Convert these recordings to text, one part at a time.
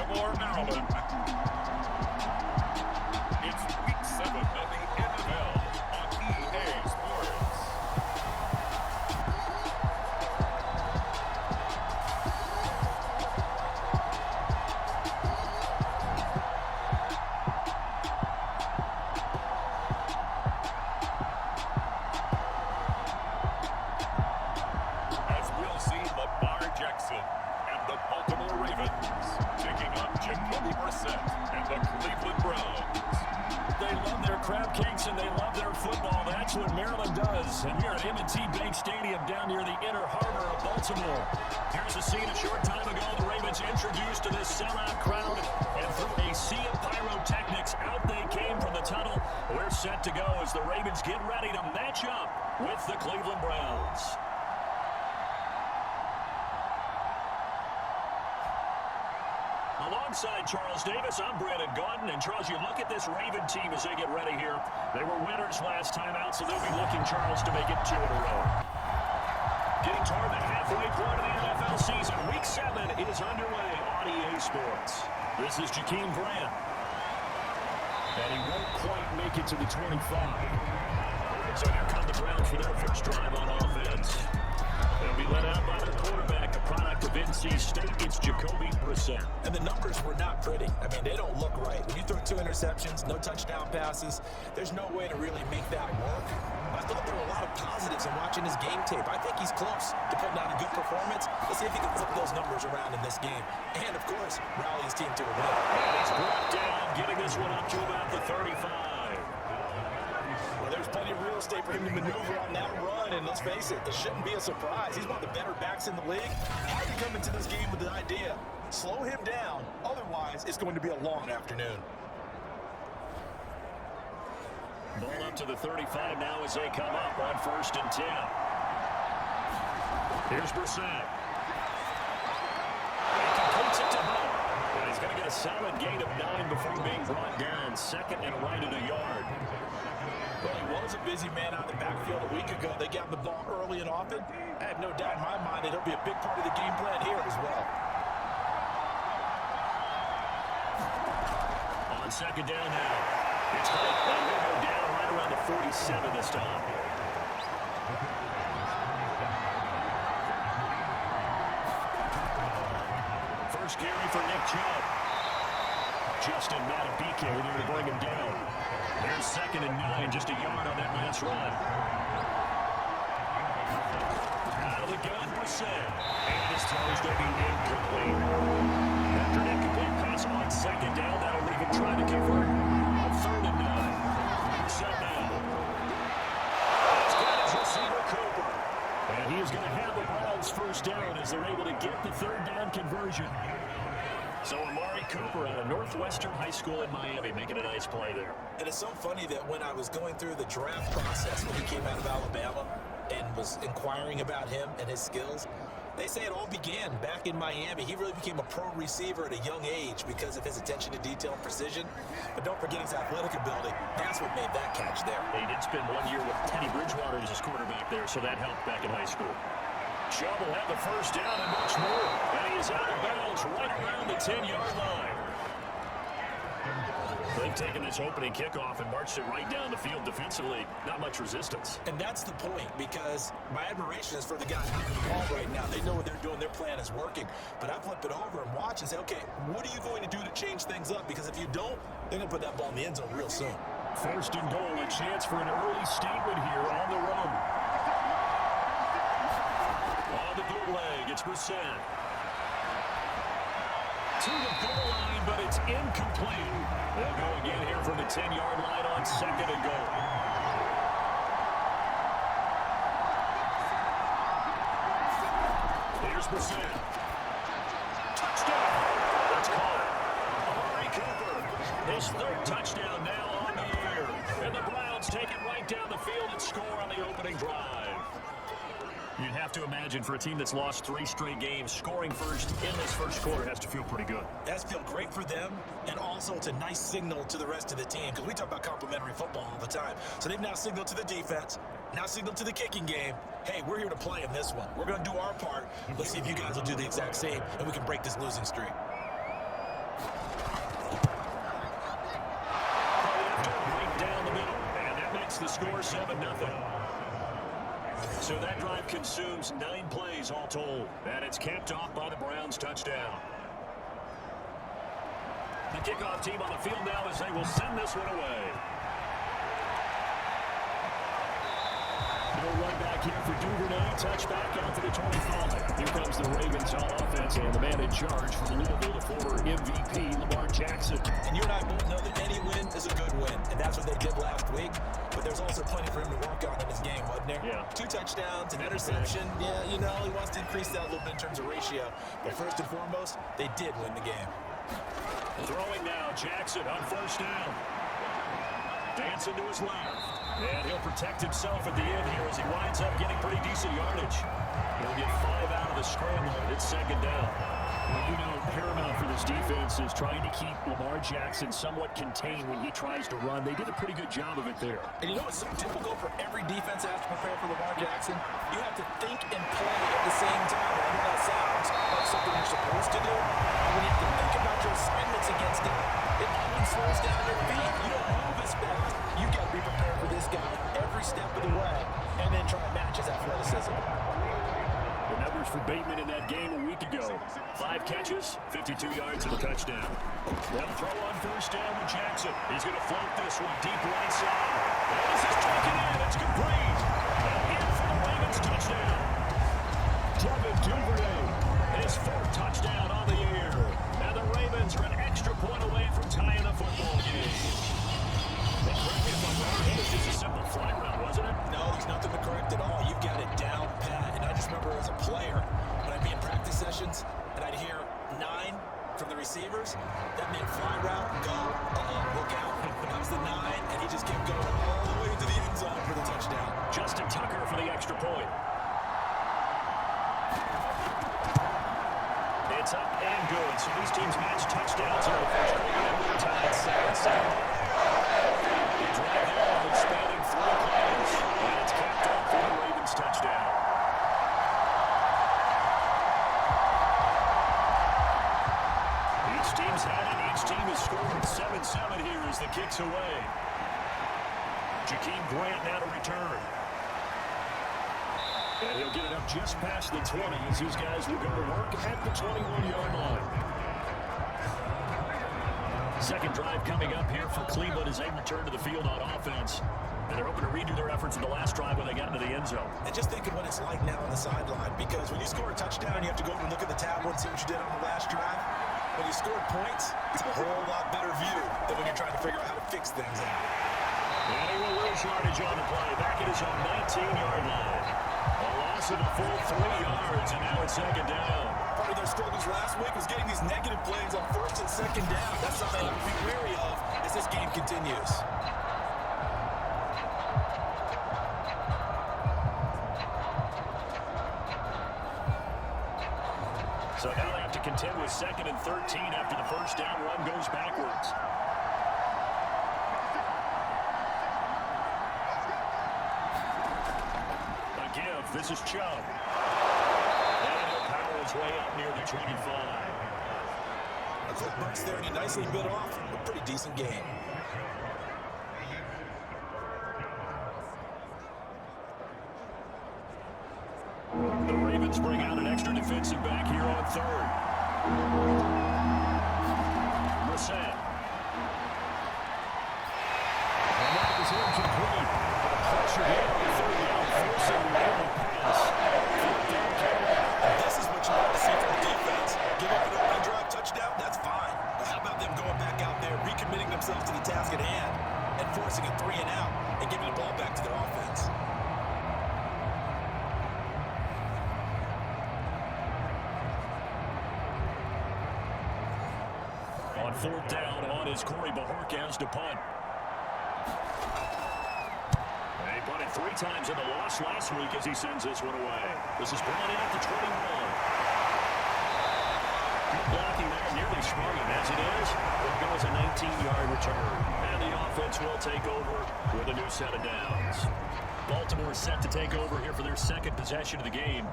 Baltimore, Maryland. It's Week 7 of the NFL on EA Sports. As we'll see Lamar Jackson and the Baltimore Ravens taking on Jacoby Brissett and the Cleveland Browns. They love their crab cakes and they love their football. That's what Maryland does. And here at M&T Bank Stadium down near the inner harbor of Baltimore. Here's a scene a short time ago. The Ravens introduced to this sellout crowd. And through a sea of pyrotechnics, out they came from the tunnel. We're set to go as the Ravens get ready to match up with the Cleveland Browns. Alongside Charles Davis, I'm Brandon Gaudin. And Charles, you look at this Raven team as they get ready here. They were winners last time out, so they'll be looking, Charles, to make it 2 in a row. Getting toward the halfway point of the NFL season. Week 7 is underway on EA Sports. This is Jakeem Grant. And he won't quite make it to the 25. So here come the Browns for their first drive on offense. They'll be led out by their quarterback, the product of NC State. It's Jacoby Brissett. And the numbers were not pretty. I mean, they don't look right. When you throw 2 interceptions, no touchdown passes, there's no way to really make that work. I thought there were a lot of positives in watching his game tape. I think he's close to putting out a good performance. Let's see if he can flip those numbers around in this game. And, of course, rally his team to a win. And he's brought down, getting this one up to about the 35. Well, there's plenty of real estate for him to maneuver on that run, and let's face it, this shouldn't be a surprise. He's one of the better backs in the league. How do you come into this game with the idea? Slow him down, otherwise it's going to be a long afternoon. Ball up to the 35 now as they come up on 1st and 10. Here's Brissett. He completes it to Hunt. And he's going to get a solid gain of 9 before being brought down. 2nd and right at a yard. Well, he was a busy man out of the backfield a week ago. They got him the ball early and often. I have no doubt in my mind that he'll be a big part of the game plan here as well. On 2nd down now. It's Hunt. And they'll go down right around the 47 this time. First carry for Nick Chubb. Justin Matabike there to bring him down. There's 2nd and 9, just a yard on that last run. Out of the gun, Brissett. And his throws going to be incomplete. After an incomplete pass on 2nd down, that'll leave him trying to convert on 3rd and 9. Brissett now. He's got his receiver, Cooper. And he is going to have the Browns first down as they're able to get the 3rd down conversion. So Amari Cooper out of Northwestern High School in Miami making a nice play there. And it's so funny that when I was going through the draft process when he came out of Alabama and was inquiring about him and his skills, they say it all began back in Miami. He really became a pro receiver at a young age because of his attention to detail and precision. But don't forget his athletic ability. That's what made that catch there. He did spend 1 year with Teddy Bridgewater as his quarterback there, so that helped back in high school. Chubb will have the first down and much more. And he is out of bounds right around the 10-yard line. They've taken this opening kickoff and marched it right down the field defensively. Not much resistance. And that's the point, because my admiration is for the guys moving the ball right now. They know what they're doing. Their plan is working. But I flip it over and watch and say, okay, what are you going to do to change things up? Because if you don't, they're going to put that ball in the end zone real soon. 1st and goal, a chance for an early statement here on the run. On the bootleg, it's Brissett. To the goal line, but it's incomplete. They'll go again here from the 10-yard line on 2nd and goal. Here's Brissett. Touchdown. That's caught. Amari Cooper. His 3rd touchdown now on the year. And the Browns take it right down the field and score on the opening drive. You'd have to imagine for a team that's lost 3 straight games, scoring first in this first quarter has to feel pretty good. It has to feel great for them, and also it's a nice signal to the rest of the team, because we talk about complementary football all the time. So they've now signaled to the defense, now signaled to the kicking game, hey, we're here to play in this one. We're going to do our part. Let's see if you guys will do the exact same, and we can break this losing streak. the score 7-0. So that drive consumes 9 plays all told. And it's capped off by the Browns' touchdown. The kickoff team on the field now as they will send this one away. No run back here for Duvernay. Touchback out to the 25. Here comes the Ravens on offense, and the man in charge for Louisville, the former MVP, Lamar Jackson. And you and I both know that any win is a good win, and that's what they did last week. But there's also plenty for him to work on in his game, wasn't there? Yeah. 2 touchdowns, an interception. Yeah, you know, he wants to increase that a little bit in terms of ratio. But first and foremost, they did win the game. Throwing now, Jackson on first down. Dancing to his left. And he'll protect himself at the end here as he winds up getting pretty decent yardage. He'll get 5 out of the scramble. It's second down. Well, you know, paramount for this defense is trying to keep Lamar Jackson somewhat contained when he tries to run. They did a pretty good job of it there. And you know what's so typical for every defense that has to prepare for Lamar Jackson? You have to think and play at the same time. I know that sounds like something you're supposed to do. But when you have to think about your assignments against him, it often slows down your feet. You don't move as fast. You got to be prepared for this guy every step of the way and then try and match his athleticism. The numbers for Bateman in that game a week ago. 5 catches, 52 yards and a touchdown. They'll throw on first down with Jackson. He's going to float this one deep right side. And this is taken in. It's complete. And in for the Ravens touchdown. Devin Duvernay, his 4th touchdown on the year. And the Ravens are an extra point away from tying the football game. And correct me if I'm wrong, it was just a simple fly route, wasn't it? No, there's nothing to correct at all. You've got it down pat. And I just remember as a player, when I'd be in practice sessions, and I'd hear 9 from the receivers, that meant fly route, go, look out. That was the 9, and he just kept going all the way to the end zone for the touchdown. Justin Tucker for the extra point. It's up and good. So these teams match touchdowns in the first quarter. We're tied 7-7. The drive there, spanning 3 plays. And it's capped off for the Ravens touchdown. Each team's had it. Each team has scored 7-7 here as the kick's away. Jakeem Grant now to return. And he'll get it up just past the 20 as these guys will go to work at the 21-yard line. Second drive coming up here for Cleveland as they return to the field on offense. And they're hoping to redo their efforts in the last drive when they got into the end zone. And just think of what it's like now on the sideline, because when you score a touchdown, you have to go over and look at the tablet and see what you did on the last drive. When you scored points, it's a whole lot better view than when you're trying to figure out how to fix things out. And he will lose yardage on the play. Back at his own 19-yard line. A loss of a full 3 yards, and now it's second down. Part of their struggles last week was getting these negative plays on first and second down. That's something I have to be wary of as this game continues. So now they have to contend with 2nd and 13 after the first down run goes backwards. A give. This is Chubb. And he'll power his way up near the 25. A quick burst there, and he nicely bit off a pretty decent game. The Ravens bring out an extra defensive back here on 3rd. Brissett. And that is incomplete. Pressure here on 3rd down, forcing the pass. This is what you want to see from the defense. Give up an open drive touchdown, that's fine. But how about them going back out there, recommitting themselves to the task at hand, and forcing a 3 and out, and giving the ball back to their offense? On 4th down, on is Corey Bajorquez to punt. He punted 3 times in the loss last week as he sends this one away. This is brought in at the 21. Good blocking there, nearly sprung him. As it is, it goes a 19-yard return. And the offense will take over with a new set of downs. Baltimore set to take over here for their second possession of the game.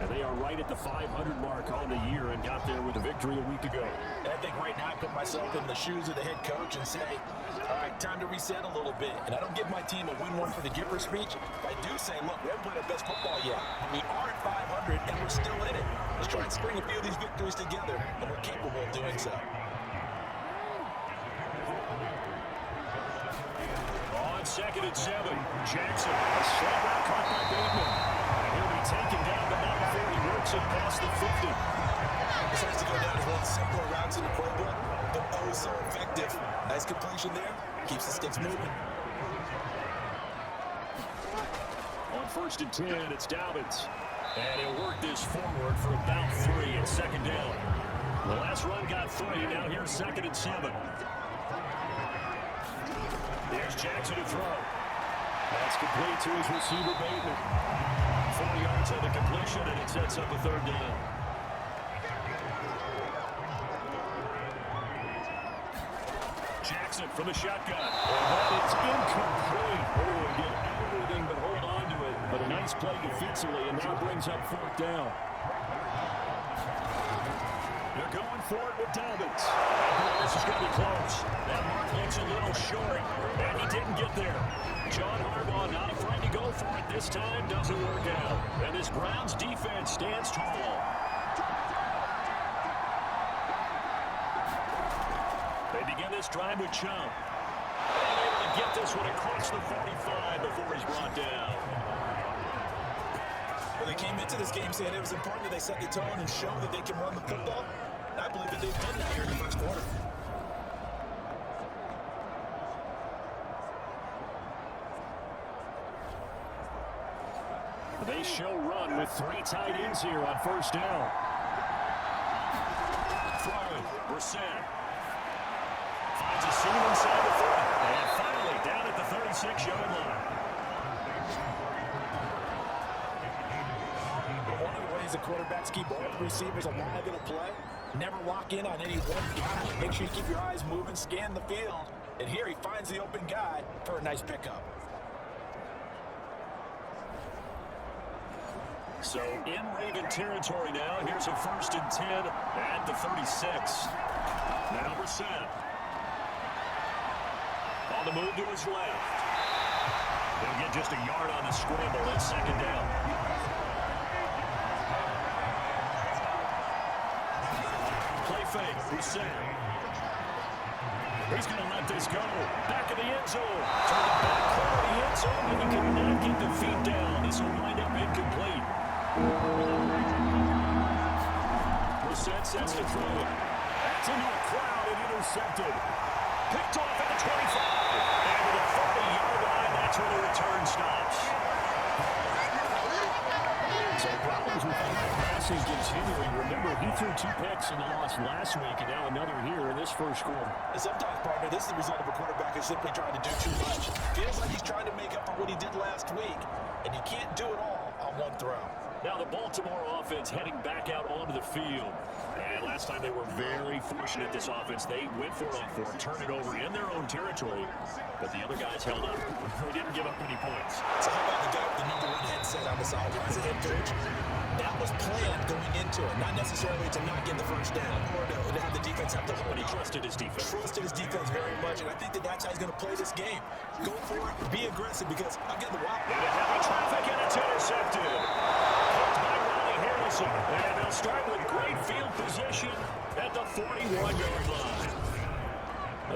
And they are right at the 500 mark on the year and got there with a victory a week ago. I think right now I put myself in the shoes of the head coach and say, all right, time to reset a little bit. And I don't give my team a win one for the giver speech. I do say, look, we haven't played our best football yet. We are at 500 and we're still in it. Let's try and string a few of these victories together, and we're capable of doing so. On 2nd and 7, Jackson, a short route caught by Bateman. And he'll be taken down the ball before he works it past the 50. This has to go down as one of the simpler routes in the playbook, but oh so effective. Nice completion there. Keeps the sticks moving. On 1st and 10, it's Dobbins. And he'll work this forward for about 3 at 2nd down. The last run got 3. Now here's 2nd and 7. There's Jackson to throw. That's complete to his receiver, Bateman. 4 yards on the completion, and it sets up a 3rd down. Jackson from the shotgun. And that is incomplete. Oh, he did everything but hold on to it. But a nice play defensively, and now brings up 4th down. They're going for it with Dobbins. This is going to be close. That mark looks a little short, and he didn't get there. John Harbaugh not afraid to go for it this time. Doesn't work out. And this Browns defense stands tall. They begin this drive with Chum. And able to get this one across the 45 before he's brought down. Well, they came into this game saying it was important that they set the tone and show that they can run the football. And I believe that they've done that here in the first quarter. They show run with 3 tight ends here on 1st down. Throwing, Brissett. Finds a seam inside the 30. And finally down at the 36-yard line. One of the ways the quarterbacks keep all the receivers alive in a play, never lock in on any one guy. Make sure you keep your eyes moving, scan the field. And here he finds the open guy for a nice pickup. So in Raven territory now, and here's a 1st and 10 at the 36. Now Brissett. On the move to his left. They'll get just a yard on the scramble at 2nd down. Play fake, Brissett. He's going to let this go. Back of the end zone. To the back corner of the end zone, and he cannot get the feet down. This will wind up incomplete. Brissett sets to throw it. That's into a crowd and intercepted. Picked off at the 25. And to the 30-yard line, that's where the return stops. So problems with passing continuing. Remember, he threw 2 picks in the loss last week, and now another here in this first quarter. And sometimes, partner, this is the result of a quarterback who's simply trying to do too much. Feels like he's trying to make up for what he did last week, and you can't do it all on one throw. Now the Baltimore offense heading back out onto the field. And last time they were very fortunate, this offense. They went for it on 4, turned it over in their own territory. But the other guys held up. They didn't give up any points. So how about the guy with the #1 headset on the sideline as a head coach? That was planned going into it. Not necessarily to not get the first down or to have the defense have to hold. But he trusted his defense. Trusted his defense very much, and I think that's how he's going to play this game. Go for it, be aggressive, because I'm getting the wild. Into heavy traffic, and it's intercepted. Picked by Ronnie Harrison. And they'll start with great field position at the 41-yard line.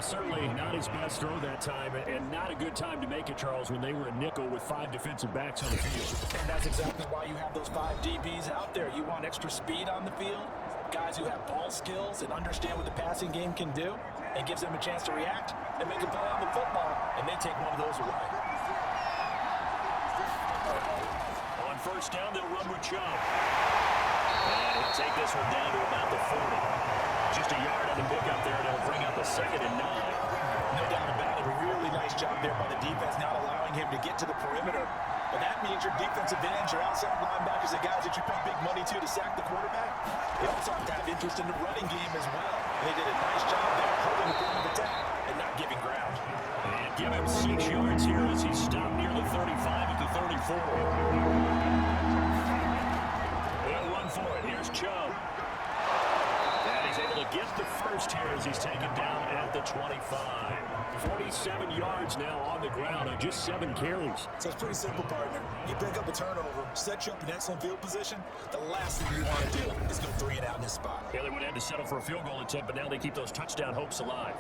Certainly not his best throw that time, and not a good time to make it, Charles, when they were a nickel with 5 defensive backs on the field. And that's exactly why you have those 5 DBs out there. You want extra speed on the field, guys who have ball skills and understand what the passing game can do, and gives them a chance to react and make a play on the football, and they take one of those away. On 1st down, they'll run with Chum. And he'll take this one down to about the 40. Just a yard on the pickup there, and it'll bring up a 2nd and 9. No doubt about it. A really nice job there by the defense, not allowing him to get to the perimeter. But that means your defensive ends, your outside linebackers, the guys that you pay big money to sack the quarterback, they also have to have interest in the running game as well. And they did a nice job there holding the point of attack and not giving ground. And Give him 6 yards here as he stopped near the 35 at the 34. They'll run for it. Here's Chubb. And he's able to get the first here as he's taken down at the 25. 47 yards now on the ground on just 7 carries. So it's pretty simple, partner. You pick up a turnover, set you up in excellent field position. The last thing you want to do is go 3 and out in this spot. Yeah, they would have had to settle for a field goal attempt, but now they keep those touchdown hopes alive.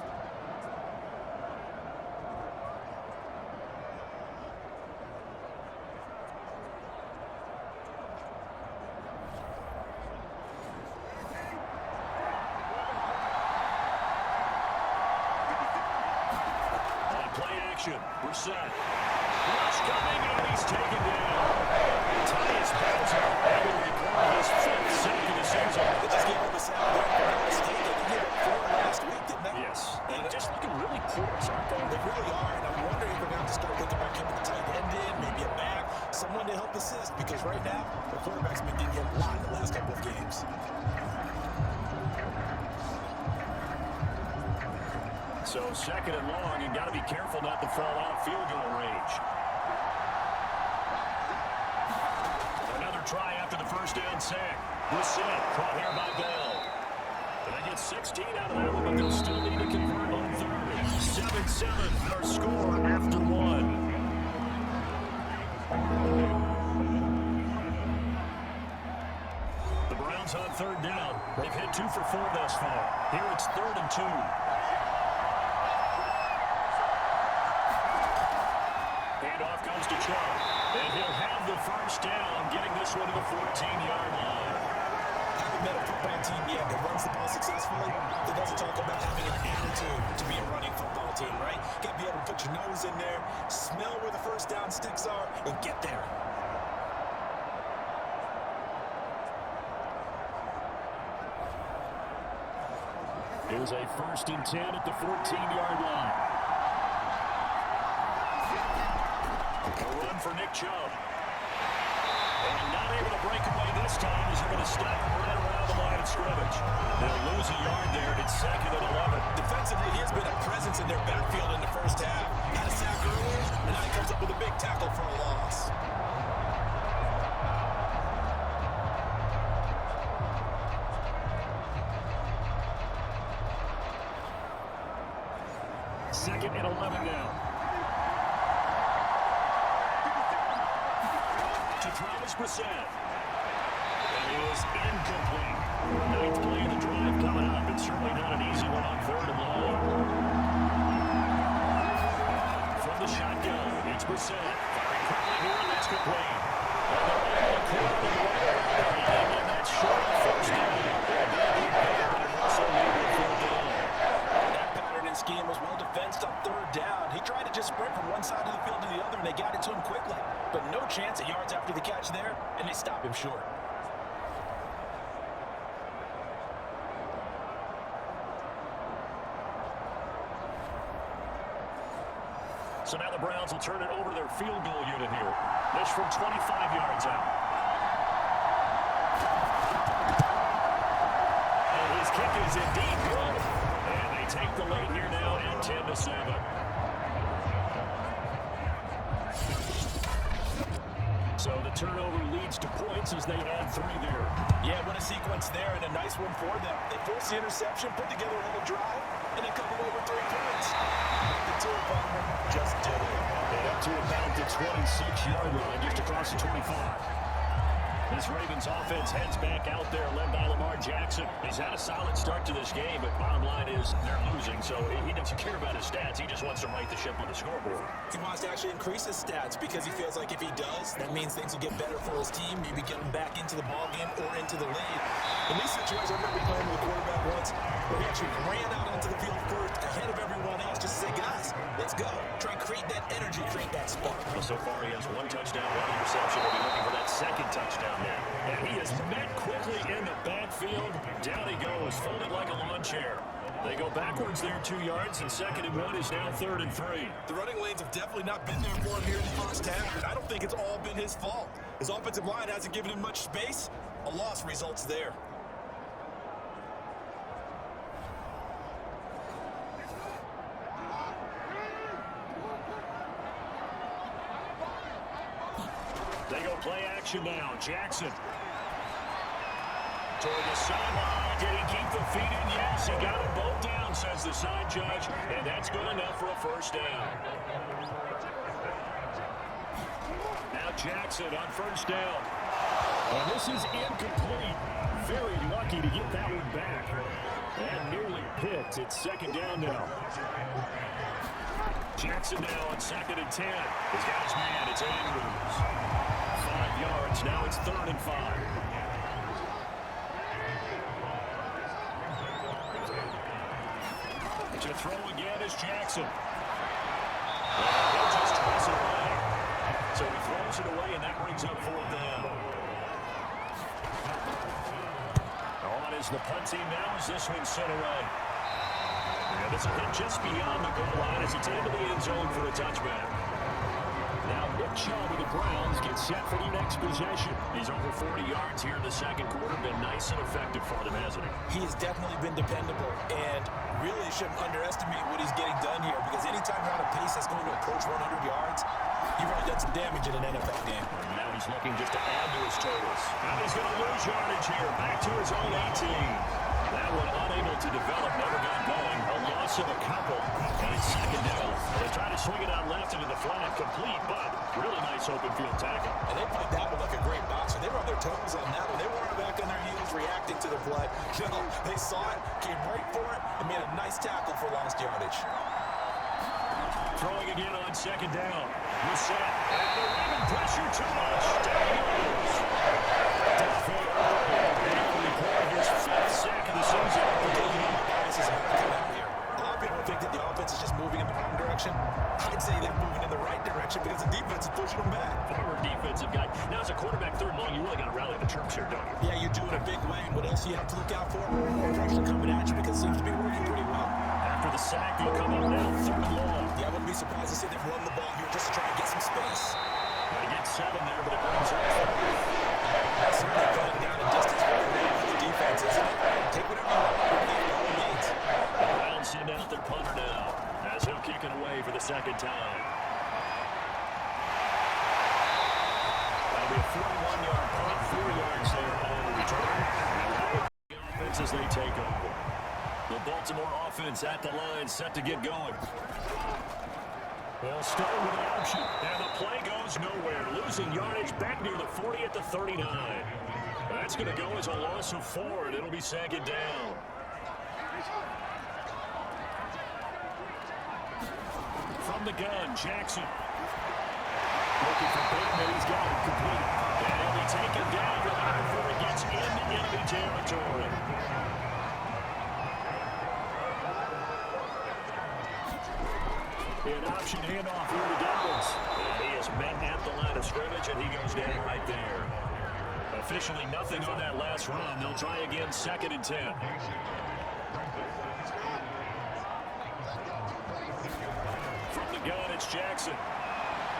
Brissett. Rush coming, and he's taken down. Tyus Bowser able to record his 5th sack of the season. They just gave him a sack there for no mistake. They gave him 4 last week, didn't they? Yes. And just looking really porous, aren't they? They really are, and I'm wondering if they're going to have to start looking back into the tight end in, maybe a back, someone to help assist, because right now, the quarterback's been getting a lot in the last couple of games. So 2nd and long, you've got to be careful not to fall out of field goal range. Another try after the first down sack. Brissett caught here by Bell. And they get 16 out of that one, but they'll still need to convert on 3rd. 7-7 our score after 1. The Browns on 3rd down. They've hit 2 for 4 thus far. Here it's 3rd and 2. Handoff comes to Chubb, and he'll have the first down, getting this one to the 14-yard line. Haven't met a football team yet that runs the ball successfully that doesn't talk about having an attitude to be a running football team, right? Got to be able to put your nose in there, smell where the first down sticks are, and get there. Here's a 1st and 10 at the 14-yard line. A run for Nick Chubb. And not able to break away this time as they're going to stop him right around the line of scrimmage. They'll lose a yard there, and it's 2nd and 11. Defensively, he has been a presence in their backfield in the first half. Had a sack earlier, and now he comes up with a big tackle for a loss. Second and 11 now. To Travis Brissett. And it is incomplete. 9th play of the drive coming up. It's certainly not an easy one on 3rd and long. From the shotgun, it's Brissett. Firing quickly here, and that's complete. And they're able to clear the right, and that's short of first down. And also able to field goal. That pattern and scheme was well defensed on 3rd down. He tried to just sprint from one side of the field to the other, and they got it to him quickly. But no chance of yards after the catch there, and they stop him short. So now the Browns will turn it over to their field goal unit here. This from 25 yards out. And his kick is indeed good. And they take the lead here now at 10-7. So the turnover leads to points as they add 3 there. Yeah, what a sequence there, and a nice one for them. They force the interception, put together a little drive, and then come away with 3 points. The two of them just did it. And up to about the 26-yard line, just across the 25. This Ravens offense heads back out there, led by Lamar Jackson. He's had a solid start to this game, but bottom line is they're losing, so he doesn't care about his stats. He just wants to right the ship on the scoreboard. He wants to actually increase his stats because he feels like if he does, that means things will get better for his team, maybe get him back into the ballgame or into the lead. In these situations, I remember playing with a quarterback once where he actually ran out onto the field first ahead of everyone else just to say, guys, let's go. Try and create that energy, create that spark. Well, so far he has 1 touchdown, 1 interception. We'll be looking for that 2nd touchdown now. And he is met quickly in the backfield. Down he goes, folded like a lawn chair. They go backwards there 2 yards, and 2nd and 1 is now 3rd and 3. The running lanes have definitely not been there for him here in the first half, and I don't think it's all been his fault. His offensive line hasn't given him much space. A loss results there. action now. Jackson. Toward the sideline. Did he keep the feet in? Yes, he got them both down, says the side judge. And that's good enough for a first down. Now Jackson on first down. And this is incomplete. Very lucky to get that one back. And nearly picked. It's second down now. Jackson now on 2nd and 10. He's got his man. It's Andrews. 5 yards. Now it's 3rd and 5. To throw again is Jackson. And he'll just toss it away. So he throws it away, and that brings up 4th down. On is the punt team now as this one sent away. And this will hit just beyond the goal line as it's into the end zone for a touchback. Now Nick Chubb of the Browns gets set for the next possession. He's over 40 yards here in the second quarter. Been nice and effective for them, hasn't he? He has definitely been dependable, and really shouldn't underestimate what he's getting done here, because anytime you're on a pace that's going to approach 100 yards, he really done some damage in an NFL game. And now he's looking just to add to his totals. And he's going to lose yardage here, back to his own 18. That one unable to develop, never got going. A loss of a couple, and it's second down. They try to swing it out left into the flat, complete, but really nice open field tackle. And they played that one like a great boxer. They were on their toes on that one. They weren't back on their heels reacting to the play. No, they saw it, came right for it, and made a nice tackle for lost yardage. Throwing again on second down. He's set. And they're leaving pressure too much. Down he goes. His 5th sack of the season. This is about to come out here. A lot of people think that the offense is just moving in the wrong direction. I'd say they're moving in the right direction because the defense is pushing them back. Former defensive guy. Now, as a quarterback, 3rd and long, you really got to rally the troops here, don't you? Yeah, you do in a big way. What else do you have to look out for? More pressure coming at you because it seems to be working pretty well. After the sack, they'll come up now 3rd and long. Yeah, I wouldn't be surprised to see them run the ball here just to try and get some space. They get 7 there, but it brings up 4. That's certainly cutting down a distance for the defense, isn't it? Take whatever you want. The Browns send out their punter now as he'll kick it away for the second time. That'll be a 41-yard punt, 4 yards there on the return. The offense as they take over. The Baltimore offense at the line, set to get going. They'll start with an option, and the play goes nowhere. Losing yardage back near the 40 at the 39. That's going to go as a loss of 4, and it'll be second down. From the gun, Jackson. Looking for Bateman, he's got it complete. And he'll be taken down before he gets into enemy territory. An option handoff here to Douglas. And he is met at the line of scrimmage, and he goes down right there. Officially nothing on that last run. They'll try again 2nd and 10. From the gun, it's Jackson.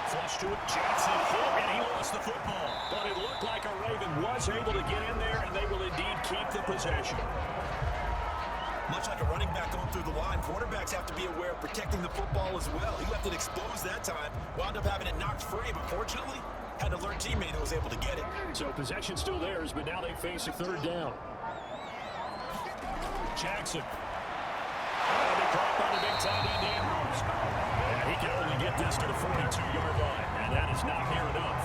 Flush to it. Jackson hit, and he lost the football. But it looked like a Raven was able to get in there, and they will indeed keep the possession. Much like a running back going through the line, quarterbacks have to be aware of protecting the football as well. He left it exposed that time, wound up having it knocked free, but fortunately, had an alert teammate who was able to get it. So possession still theirs, but now they face a 3rd down. Jackson. And they caught by the big tight end Andrews. And he can only get this to the 42-yard line, and that is not near enough.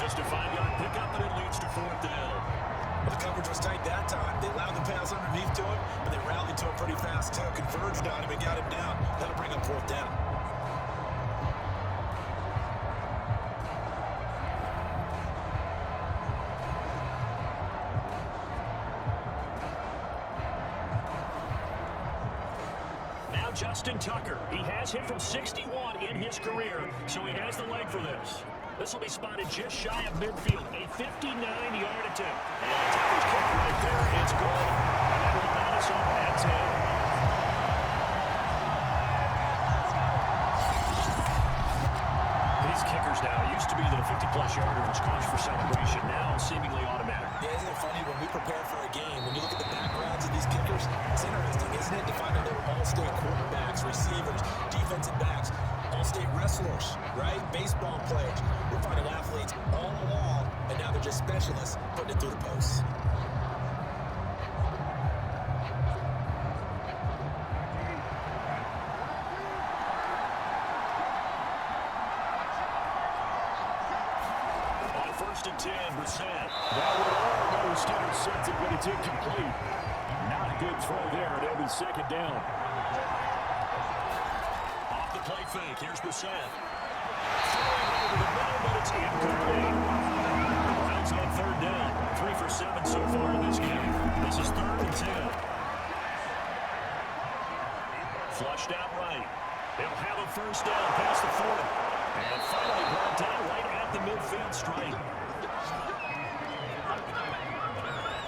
Just a 5-yard pickup, and it leads to 4th down. Well, the coverage was tight that time. They allowed the pass underneath to him, but they rallied to him pretty fast, converged on him and got him down. That'll bring up 4th down. Now Justin Tucker. He has hit from 61 in his career, so he has the leg for this. This will be spotted just shy of midfield. A 59-yard attempt. And Tucker's kick right there. It's good. And that will bat us off at 10. These kickers now used to be that a 50-plus yarder was cause for celebration. Now seemingly automatic. Yeah, isn't it funny when we prepare for a game, when you look at the backgrounds of these kickers, it's interesting, isn't it, to find out they were all-state quarterbacks, receivers, defensive backs. All-state wrestlers, right? Baseball players. We're finding athletes all along, and now they're just specialists putting it through the posts. On 1st and 10, Brissett. That would almost intercept it, but it's incomplete. Not a good throw there, and it'll be 2nd down. Off the play fake, here's Brissett. Throwing over the middle, but it's incomplete. Browns on 3rd down. 3 for 7 so far in this game. This is 3rd and 10. Flushed out right. They'll have a 1st down past the 40. And finally brought down right at the midfield stripe.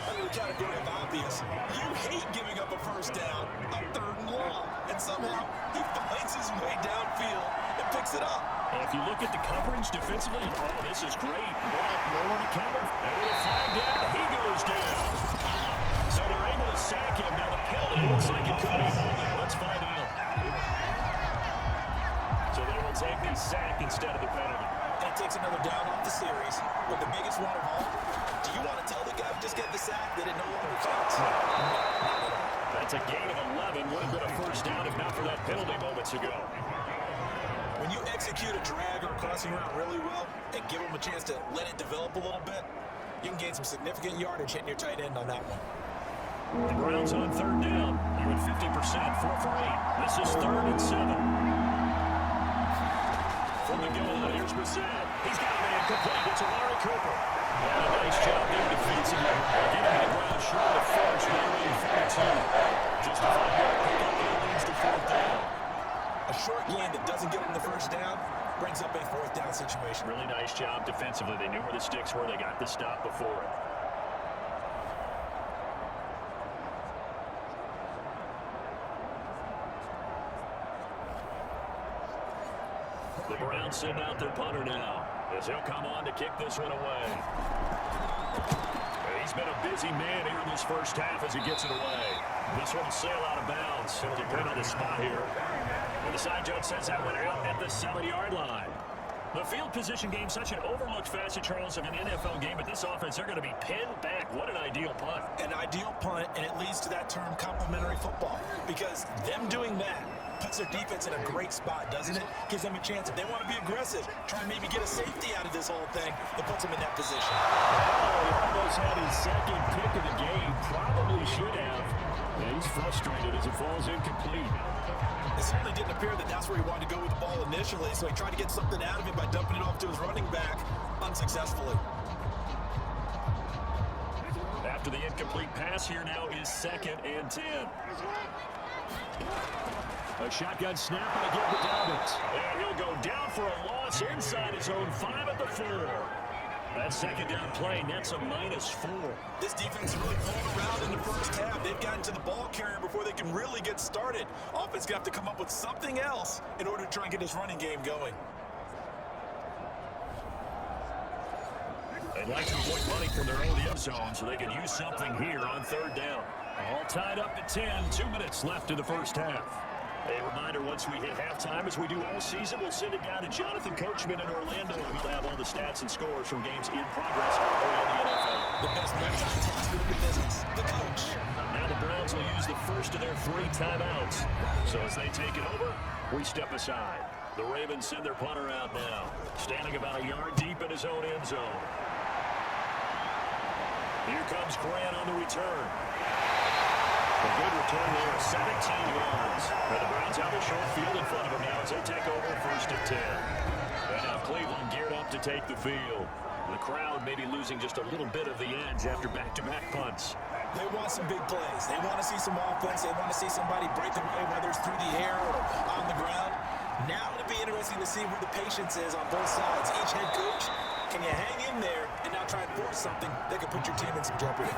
Under the category of obvious, you hate giving up a 1st down on 3rd and long. And somehow, he finds his way downfield and picks it up. And if you look at the coverage defensively, oh, this is great. Nowhere to cover. And with a flag down, he goes down. So they're able to sack him. Now the penalty looks like it could be. Let's find out. So they will take the sack instead of the penalty. That takes another down off the series. But the biggest one of all, do you want to tell the guy who just get the sack that it no longer counts? That's a gain of 11. Would have been a 1st down if not for that penalty moments ago. When you execute a drag or a crossing route really well and give them a chance to let it develop a little bit, you can gain some significant yardage hitting your tight end on that one. The Browns on 3rd down. You're at 50%, 4 for 8. This is 3rd and 7. From the goal line, here's Brissett. He's got a man complete. It's Amari Cooper. And a nice job there defensively. Getting to the ground short of first. Now in 42. Justified here. Pick up there leads to 4th down. A short gain that doesn't get them the 1st down brings up a 4th down situation. Really nice job defensively. They knew where the sticks were. They got the stop before it. The Browns send out their punter now as he'll come on to kick this one away. He's been a busy man here in this 1st half as he gets it away. This one will sail out of bounds. It'll depend on the spot here. And the side judge says that one out at the 7-yard line. The field position game, such an overlooked facet, Charles, of an NFL game, but this offense, they're going to be pinned back. What an ideal punt. An ideal punt, and it leads to that term complementary football, because them doing that puts their defense in a great spot, doesn't it? Gives them a chance. If they want to be aggressive, try and maybe get a safety out of this whole thing, it puts them in that position. Oh, he almost had his 2nd pick of the game. Probably should have. Yeah, he's frustrated as it falls incomplete. It certainly didn't appear that that's where he wanted to go with the ball initially, so he tried to get something out of it by dumping it off to his running back unsuccessfully. After the incomplete pass, here now is 2nd and 10. A shotgun snap and again to Dobbins. And he'll go down for a loss inside his own 5 at the 4. That 2nd down play nets a -4. This defense really pulled around in the 1st half. They've gotten to the ball carrier before they can really get started. Offense going to have to come up with something else in order to try and get this running game going. They'd like to avoid money from their own end zone so they can use something here on 3rd down. All tied up at 10. 2 minutes left in the 1st half. A reminder, once we hit halftime, as we do all season, we'll send it down to Jonathan Coachman in Orlando. He'll have all the stats and scores from games in progress around the NFL. The best multitasker in the business, the coach. Now the Browns will use the first of their 3 timeouts. So as they take it over, we step aside. The Ravens send their punter out now, standing about a yard deep in his own end zone. Here comes Grant on the return. A good return there, 17 yards. And the Browns have a short field in front of them now as they take over 1st and 10. And now Cleveland geared up to take the field. The crowd maybe losing just a little bit of the edge after back-to-back punts. They want some big plays. They want to see some offense. They want to see somebody break away, whether it's through the air or on the ground. Now it'll be interesting to see where the patience is on both sides. Each head coach, can you hang in there and now try and force something that could put your team in some jeopardy?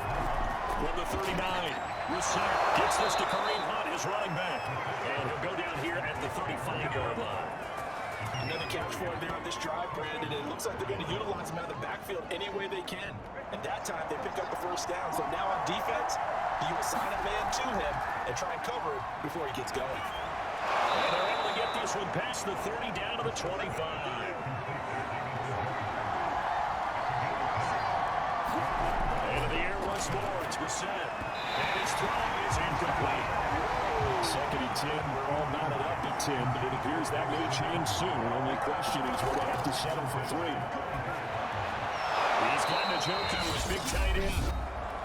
From the 39, Brissett gets this to Kareem Hunt, his running back. And he'll go down here at the 35-yard line. Another catch for him there on this drive, Brandon. It looks like they're going to utilize him out of the backfield any way they can. And that time, they pick up the 1st down. So now on defense, you assign a man to him and try and cover it before he gets going. And they're able to get the this one past the 30 down to the 25. Into the air once more. It's Brissett. And his throw is incomplete. Second and 10. We're all knotted up at 10, but it appears that may change soon. Only question is will they have to settle for 3. He's gotten a joke to his big tight end.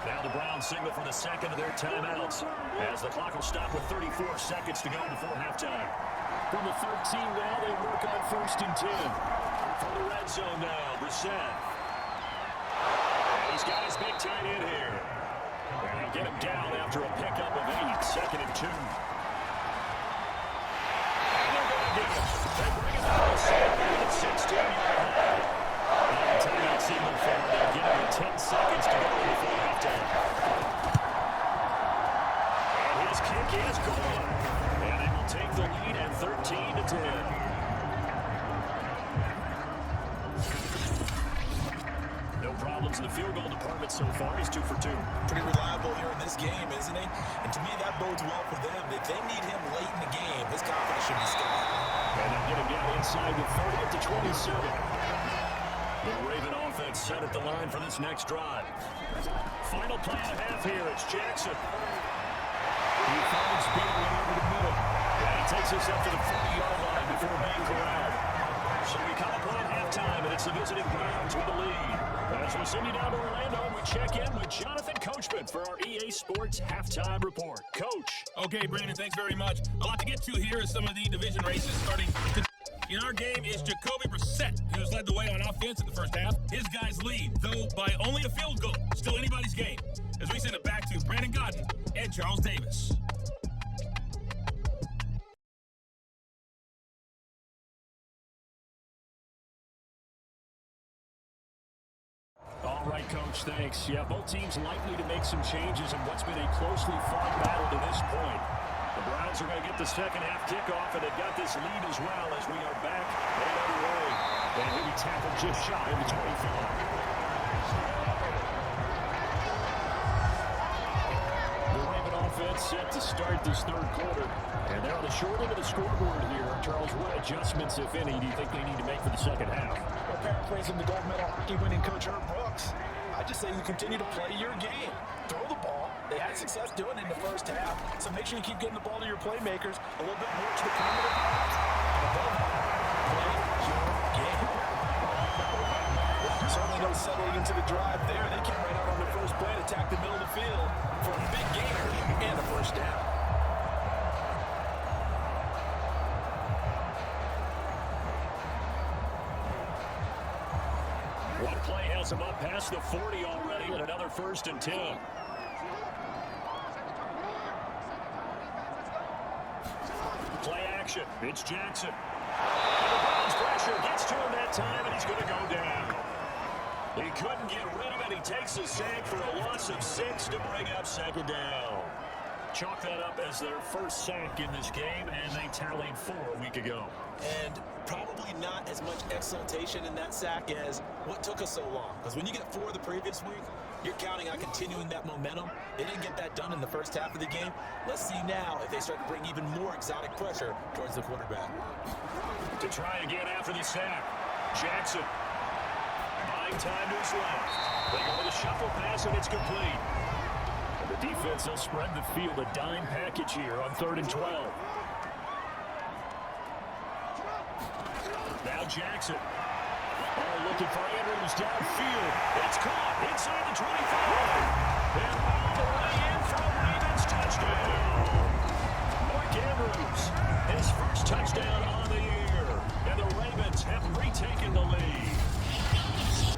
Now the Browns signal for the second of their timeouts as the clock will stop with 34 seconds to go before halftime. From the 13 now, they work on 1st and 10. From the red zone now, Brissett. And he's got his big tight end here. And he'll get him down after a pickup of 8, 2nd and 2. And they're going to get him. They bring him out of the 16-yard line. Timeout signal for them. They're giving him 10 seconds to go before halftime. And his kick is gone. And they will take the lead at 13 to 10. No problems in the field goal department so far. He's 2 for 2. Pretty reliable here in this game, isn't he? And to me, that bodes well for them. If they need him late in the game, his confidence should be sky high. And they'll get him down inside the 30 up to 27. The Raven offense set at the line for this next drive. Final play and a half here. It's Jackson. He finds Bailey over the middle. And he takes us up to the 40-yard line before being corralled. So we come up on halftime, and it's the visiting Browns with the lead. As we send you down to Orlando, we check in with Jonathan Coachman for our EA Sports Halftime Report. Coach. Okay, Brandon, thanks very much. A lot to get to here is some of the division races starting to... In our game is Jacoby Brissett, who's led the way on offense in the first half. His guys lead, though by only a field goal. Still anybody's game. As we send it back to Brandon Godden and Charles Davis. All right, Coach, thanks. Yeah, both teams likely to make some changes in what's been a closely fought battle to this point. The Browns are going to get the second half kickoff, and they've got this lead as well as we are back and underway. And he'll be tackled just shy of the 25. The Raven offense set to start this third quarter. And they're on the short end of the scoreboard here. Charles, what adjustments, if any, do you think they need to make for the second half? Well, paraphrasing the gold medal hockey-winning coach Herb Brooks, I just say you continue to play your game. Throw the ball. They had success doing it in the first half, so make sure you keep getting the ball to your playmakers a little bit more to the perimeter. And above all, play your game. Certainly no settling into the drive there. They came right out on the first play and attacked the middle of the field for a big gainer and a first down. One play has him up past the 40 already, and another 1st and 10. Play action. It's Jackson. And the Browns pressure gets to him that time, and he's going to go down. He couldn't get rid of it. He takes a sack for a loss of 6 to bring up 2nd down. Chalk that up as their first sack in this game, and they tallied 4 a week ago. And probably not as much exultation in that sack as what took us so long. Because when you get 4 the previous week, you're counting on continuing that momentum. They didn't get that done in the first half of the game. Let's see now if they start to bring even more exotic pressure towards the quarterback. To try again after the sack, Jackson. Buying time to his left. They go with a shuffle pass, and it's complete. And the defense will spread the field, a dime package here on 3rd and 12. Now Jackson. Oh, looking for Andrews downfield. It's caught inside the 25. And all the way in for a Ravens touchdown. Mark Andrews, his first touchdown on the year. And the Ravens have retaken the lead.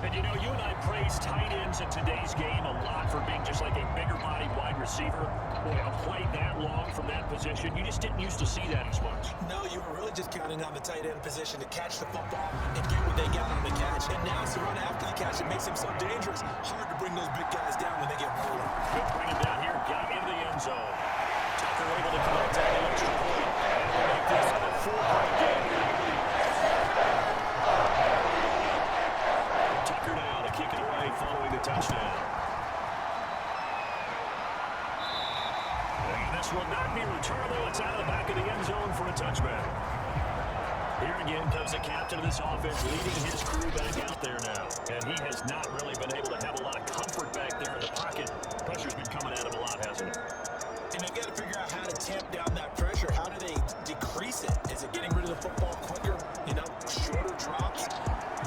And you know, you and I praise tight ends in today's game a lot for being just like a bigger-bodied wide receiver. Boy, a play that long from that position, you just didn't used to see that as much. No, you were really just counting on the tight end position to catch the football and get what they got on the catch. And now it's the run after the catch. It makes him so dangerous. Hard to bring those big guys down when they get rolling. Good bring him down here, got into the end zone. Tucker able to come up down the extra point. And make this a 4-point game. Tucker now to kick it away following the touchdown. And this will not be returnable. It's out of the back of the end zone for a touchback. Here again comes the captain of this offense, leading his crew back out there now. And he has not really been able to have a lot of comfort back there in the pocket. Pressure's been coming at him a lot, hasn't it? And they've got to figure out how to tamp down that pressure. How do they decrease it? Is it getting rid of the football quicker? Shorter drops?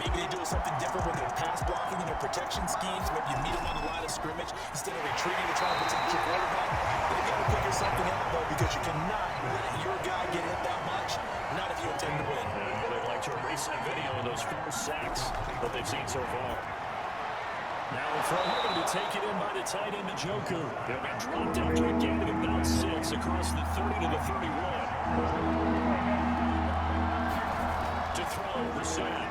Maybe they do something different with their pass blocking and their protection schemes. Maybe you meet them on the line of scrimmage instead of retreating to try to protect your quarterback. They've got to figure something out, though, because you cannot let your guy get hit that much. Not if you intend to win. They'd like to erase that video of those 4 sacks that they've seen so far. Now in front, we're going to be taken in by the tight end, Njoku. He'll be dropped after a gain of about 6 across the 30 to the 31. To throw, Brissett.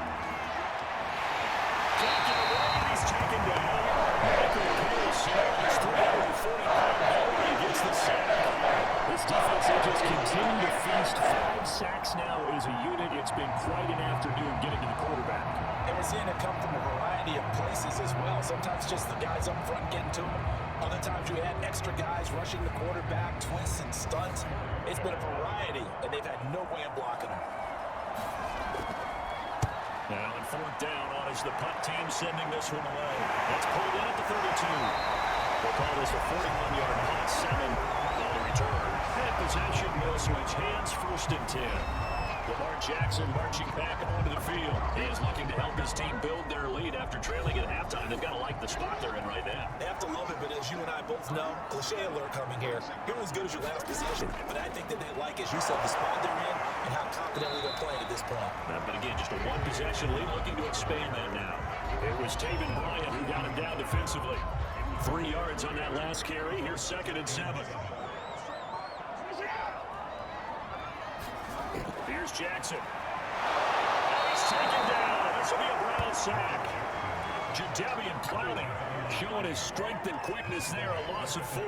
Can't get away, he's taken down. Michael Pierce, his 340-pound belly against the sack. This defense will just continue to feast. 5 sacks now as a unit. It's been quite an afternoon getting to the quarterback. And we're seeing it come from a variety of places as well. Sometimes just the guys up front getting to him. Other times you had extra guys rushing the quarterback, twists and stunts. It's been a variety, and they've had no way of blocking him. Now on 4th down on is the punt team sending this one away. That's pulled in at the 32. We'll call this a 41-yard punt, 7 on the return. And possession will switch hands, 1st and 10. Lamar Jackson marching back onto the field. He is looking to help his team build their lead after trailing at halftime. They've got to like the spot they're in right now. They have to love it, but as you and I both know, cliche alert coming here. You're as good as your last possession. But I think that they like, as you said, the spot they're in and how confidently they're playing at this point. But again, just a 1-possession lead, looking to expand that now. It was Taven Bryan who got him down defensively. 3 yards on that last carry. Here's 2nd and 7. Here's Jackson. He's taken down. This will be a Brown sack. Jadeveon Clowney showing his strength and quickness there, a loss of 4.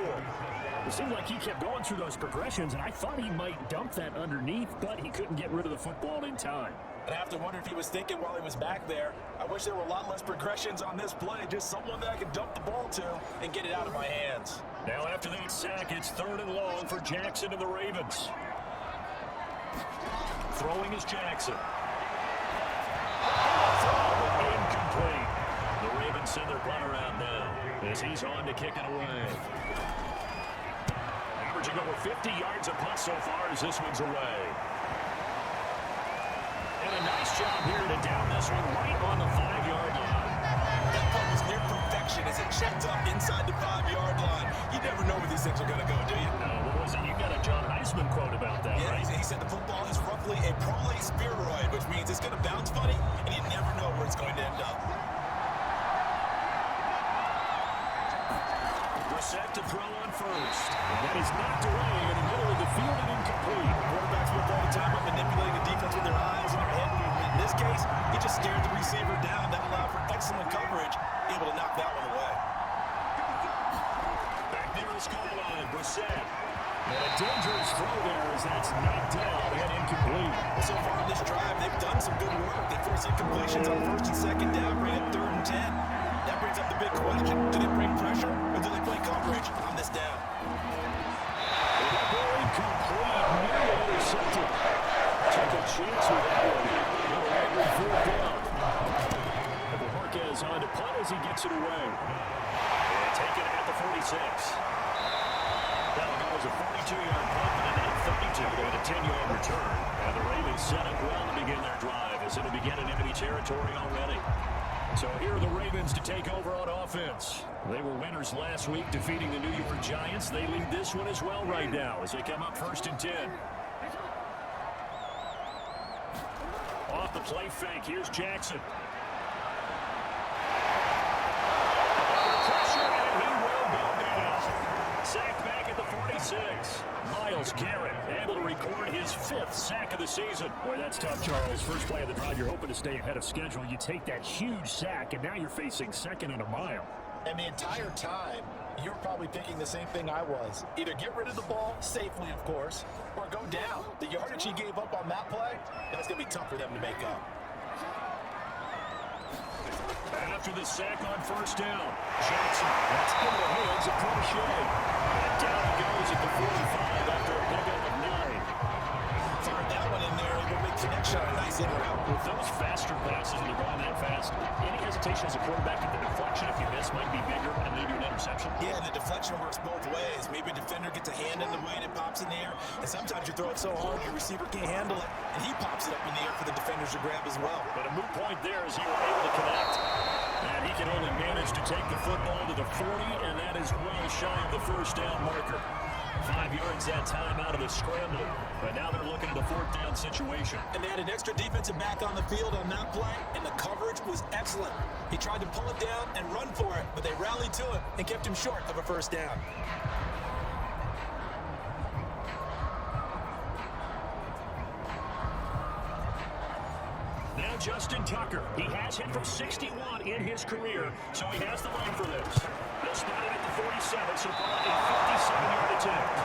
It seemed like he kept going through those progressions, and I thought he might dump that underneath, but he couldn't get rid of the football in time. And I have to wonder if he was thinking while he was back there, I wish there were a lot less progressions on this play, just someone that I could dump the ball to and get it out of my hands. Now after that sack, it's 3rd and long for Jackson and the Ravens. Throwing is Jackson. Incomplete. The Ravens send their punter out now as he's on to kick it away. Averaging over 50 yards a punt so far as this one's away. And a nice job here to down this one right on the 5-yard line. That punt was near perfection as it checked up inside the 5-yard line. You never know where these things are going to go, do you? No, what was it? You got a John Heisman quote about that, yeah, right? He said the football is roughly a prolate spheroid, which means it's going to bounce funny, and you never know where it's going to end up. Brissett to throw on 1st. That is knocked away in the middle of the field and incomplete. Quarterbacks work all the time by manipulating the defense with their eyes and their head movement. In this case, he just stared the receiver down. That allowed for excellent coverage, able to knock that one away. Back near his goal line, Brissett. And a dangerous throw there as that's knocked down and incomplete. Well, so far on this drive, they've done some good work. They forced incompletions on 1st and 2nd down, bring up 3rd and 10. That brings up the big question. Do they bring pressure or do they play coverage on this down? Incomplete, nearly intercepted. Took a chance with that one. They're 4th down. And Marquez on to punt as he gets it away. And taken at the 46. That was a 42-yard punt, and then 32 to a 10-yard return. And the Ravens set up well to begin their drive as it'll begin in enemy territory already. So here are the Ravens to take over on offense. They were winners last week, defeating the New York Giants. They lead this one as well right now as they come up 1st and 10. Off the play fake, here's Jackson. Pressure, and he will go down. Sacked back at the 46. Myles Garrett able to record his 5th sack of the season. Boy, that's tough, Charles. First play of the drive, you're hoping to stay ahead of schedule. You take that huge sack, and now you're facing 2nd and a mile. And the entire time, you're probably thinking the same thing I was. Either get rid of the ball, safely of course, or go down. The yardage he gave up on that play, that's going to be tough for them to make up. After the sack on 1st down, Jackson, that's into the hands of Crochet. And down he goes at the 45 after a pickup of 9. Fired that one in there. make connection on a nice in route. With those faster passes and they're going that fast, any hesitation as a quarterback at the deflection, if you miss, might be bigger and lead to an interception. Yeah, and the deflection works both ways. Maybe a defender gets a hand in the way and it pops in the air, and sometimes you throw it so hard your receiver can't handle it, and he pops it up in the air for the defenders to grab as well. But a moot point there as he was able to connect. And he can only manage to take the football to the 40, and that is well shy of the first down marker. 5 yards that time out of the scramble. But now they're looking at a fourth down situation. And they had an extra defensive back on the field on that play, and the coverage was excellent. He tried to pull it down and run for it, but they rallied to it and kept him short of a first down. Now Justin Tucker. He has hit from 61 in his career, so he has the line for this. They'll spot it at the 47, so call it a 57-yard attempt.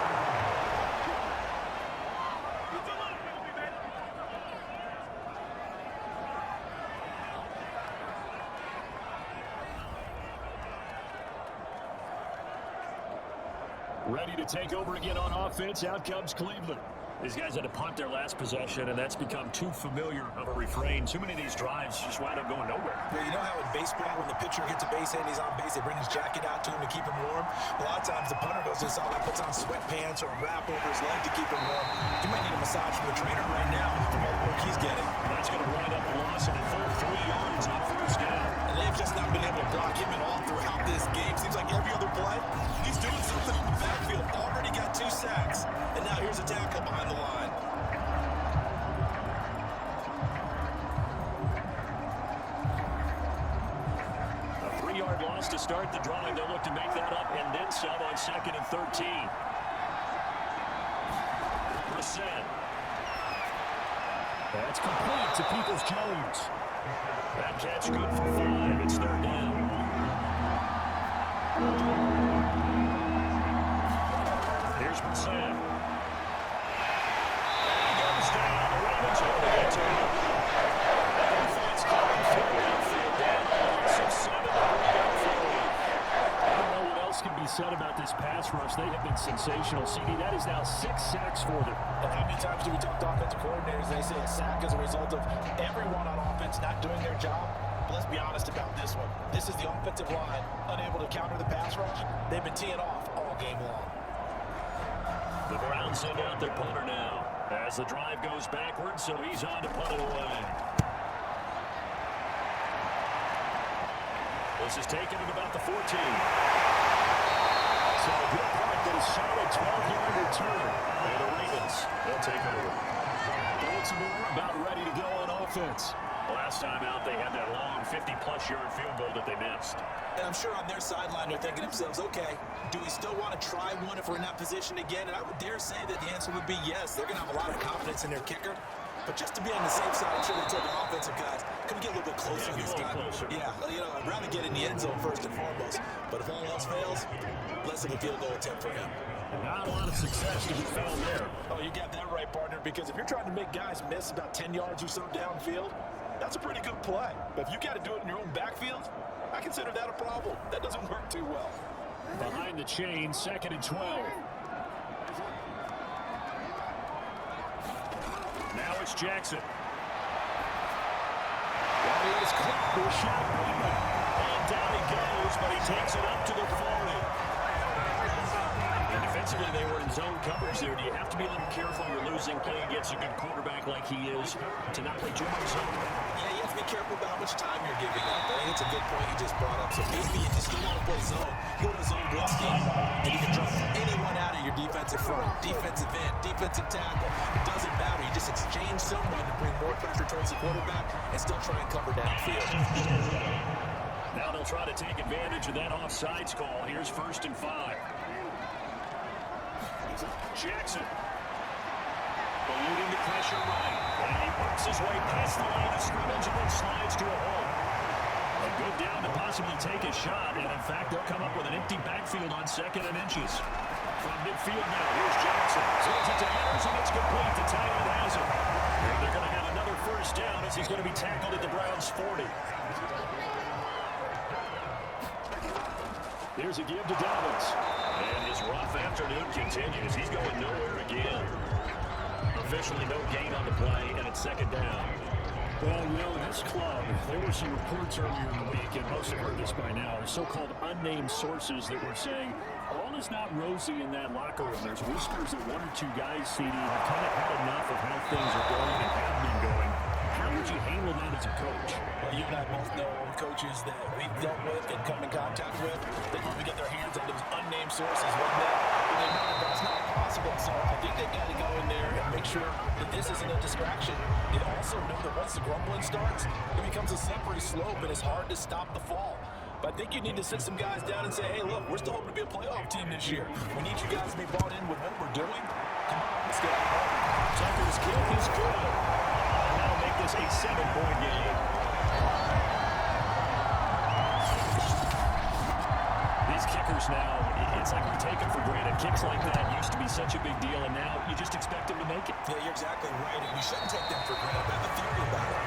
Ready to take over again on offense. Out comes Cleveland. These guys had to punt their last possession, and that's become too familiar of a refrain. Too many of these drives just wind up going nowhere. Yeah, you know how in baseball, when the pitcher gets a base hit and he's on base, they bring his jacket out to him to keep him warm? A lot of times the punter goes inside and puts on sweatpants or a wrap over his leg to keep him warm. He might need a massage from the trainer right now from all the work he's getting. That's going to wind up a loss of a full 3 yards on first down. And they've just not been able to block him at all throughout this game. Seems like every other play, he's doing something in the backfield. Already got 2 sacks. And now here's a tackle behind the line. A 3-yard loss to start the drive. They'll look to make that up and then some on 2nd and 13. Brissett. That's complete to Peoples-Jones. That catch good for 5. It's 3rd down. Here's Brissett. He goes down. The Ravens able to get to him. The defense coming from the outfield down. So 7 downfield. I don't know what else can be said about this pass rush. They have been sensational. CD, that is now 6 sacks for them. And how many times do we talk to offensive coordinators? They say a sack is a result of everyone on offense not doing their job. But let's be honest about this one. This is the offensive line unable to counter the pass rush. They've been teeing off all game long. The Browns send out their punter now as the drive goes backwards, so he's on to punt it away. This is taken at about the 14. So a good punt, but a solid 12-yard return. And the Ravens, they'll take it over. Baltimore about ready to go on offense. Last time out, they had that long 50-plus yard field goal that they missed. And I'm sure on their sideline they're thinking to themselves, okay, do we still want to try one if we're in that position again? And I would dare say that the answer would be yes. They're going to have a lot of confidence in their kicker. But just to be on the safe side, I'm sure they told their offensive guys, can we get a little bit closer this time? Yeah, you know, I'd rather get in the end zone first and foremost. But if all else fails, less of a field goal attempt for him. Not a lot of success to be found there. Oh, you got that right, partner, because if you're trying to make guys miss about 10 yards or so downfield, that's a pretty good play. But if you got to do it in your own backfield, I consider that a problem. That doesn't work too well. Behind the chain, 2nd and 12. Now it's Jackson. Well, he is clipped with a shot. And down he goes, but he takes it up to the 40. And defensively, they were in zone coverage there. Do you have to be a little careful? You're losing, playing against a good quarterback like he is, to not play too much zone? Yeah, you have to be careful about how much time you're giving up. I think it's a good point you just brought up. So maybe if you still want to play zone, go to zone blitz scheme, and you can drop anyone out of your defensive front, defensive end, defensive tackle. It doesn't matter. You just exchange someone to bring more pressure towards the quarterback and still try and cover downfield. Now they'll try to take advantage of that offsides call. Here's 1st and 5. Jackson. Eluding the pressure right. And he works his way past the line of scrimmage and then slides to a hole. A good down to possibly take a shot. And in fact, they'll come up with an empty backfield on 2nd and inches. From midfield now, here's Johnson. Throws it to Ayers and it's complete. The tight end has it. And they're going to have another first down as he's going to be tackled at the Browns' 40. Here's a give to Dobbins. And his rough afternoon continues. He's going nowhere again. A officially no gain on the play, and it's second down. Well, you know, this club, there were some reports earlier in the week, and most have heard this by now, so-called unnamed sources that were saying all is not rosy in that locker room. There's whispers that one or two guys, CD, have kind of had enough of how things are going and have been going. How would you handle that as a coach? Well, you and I both know coaches that we've dealt with and come in contact with. They love to get their hands on those unnamed sources, wasn't it? But they know that that's not possible. So I think they got to go in there and make sure that this isn't a distraction. They also know that once the grumbling starts, it becomes a slippery slope and it's hard to stop the fall. But I think you need to sit some guys down and say, hey, look, we're still hoping to be a playoff team this year. We need you guys to be bought in with what we're doing. Come on, let's get out of Tucker's kick is good. And that'll make this a 7-point game. These kickers now, it's like we take them for granted. Kicks like that used to be such a big deal, and now you just expect them to make it. Yeah, you're exactly right, and we shouldn't take them for granted. I have a theory about it.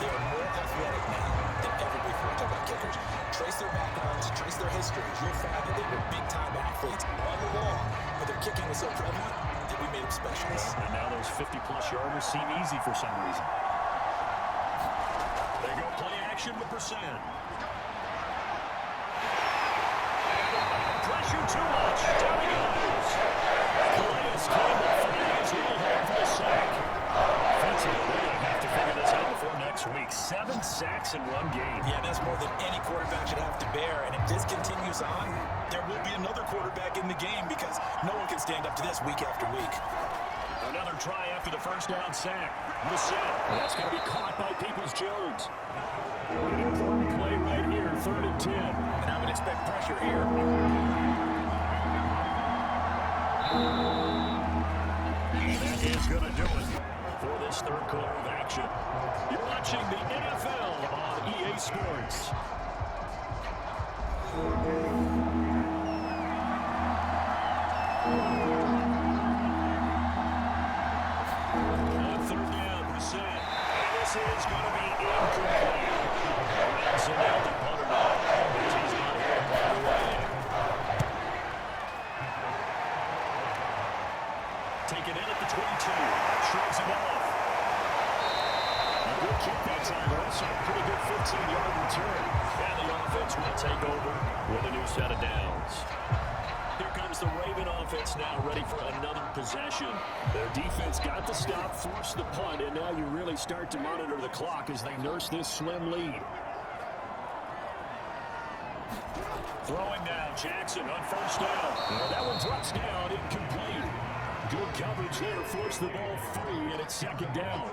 They're more athletic now than ever before. Talk about kickers. Trace their backgrounds, trace their histories. You'll find that they were big-time athletes all along, but their kicking was so prevalent that we made them specialists. And now those 50-plus yarders seem easy for some reason. They go play action with Percent. Pressure too much. Down he goes. Calais Campbell finding his little hand for the sack. Offensively, they're going to have to figure this out before next week. 7 sacks in one game. Yeah, that's more than any quarterback should have to bear. And if this continues on, there will be another quarterback in the game because no one can stand up to this week after week. Another try after the first down sack. Brissett. That's going to be caught by Peoples-Jones. An important play right here, 3rd and 10. And I would expect pressure here. That is going to do it for this third quarter of action. You're watching the NFL on EA Sports. On 3rd down, Brissett. And this is going to be incomplete. Robinson out the punter now. He's not here by the way. Taken in at the 22. Shrugs him off. A good kick that time. Also a pretty good 15-yard return. And the offense will take over with a new set of downs. Here comes the Raven offense now, ready for another possession. Their defense got the stop, forced the punt, and now you really start to monitor the clock as they nurse this slim lead. Throwing now, Jackson on first down. That one drops down, incomplete. Good coverage there, forced the ball free, and it's second down.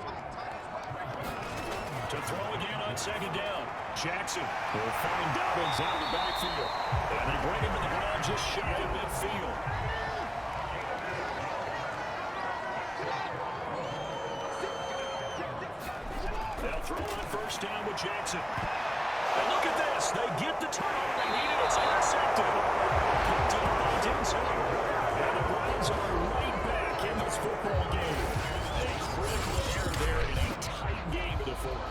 To throw again on second down. Jackson will find Dobbins out of the backfield. And they bring him to the ground just shy of midfield. They'll throw on first down with Jackson. And look at this. They get the turnover they needed. It's intercepted. Picked up by Denzel. And the Browns are right back in this football game. A critical error there in a tight game to the fourth.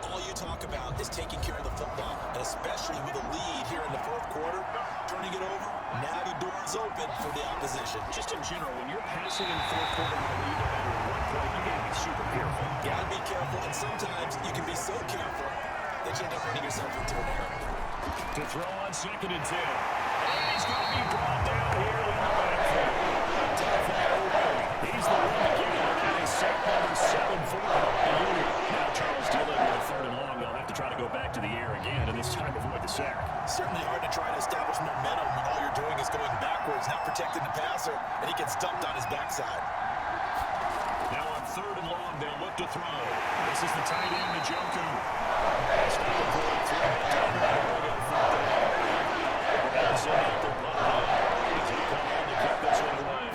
All you talk about is taking care of the football, and especially with a lead here in the fourth quarter, turning it over, now the door is open for the opposition. Just in general, when you're passing in the fourth quarter with a lead, no matter what play, you got to be super careful. Gotta be careful, and sometimes you can be so careful that you end up running yourself into an error. To throw on 2nd and 10. And he's going to be brought down here in the backfield. He's the one to get it, and that is sack number 7 for the unit. Now Charles dealing with a 3rd and long. They'll have to try to go back to the air again, and this time avoid the sack. Certainly hard to try to establish momentum when all you're doing is going backwards, not protecting the passer, and he gets dumped on his backside. Now on 3rd and long, they'll look to throw. This is the tight end, Njoku. Stop the ball, throw it down the middle of the Browns in at the line. As he come on to kick this one away.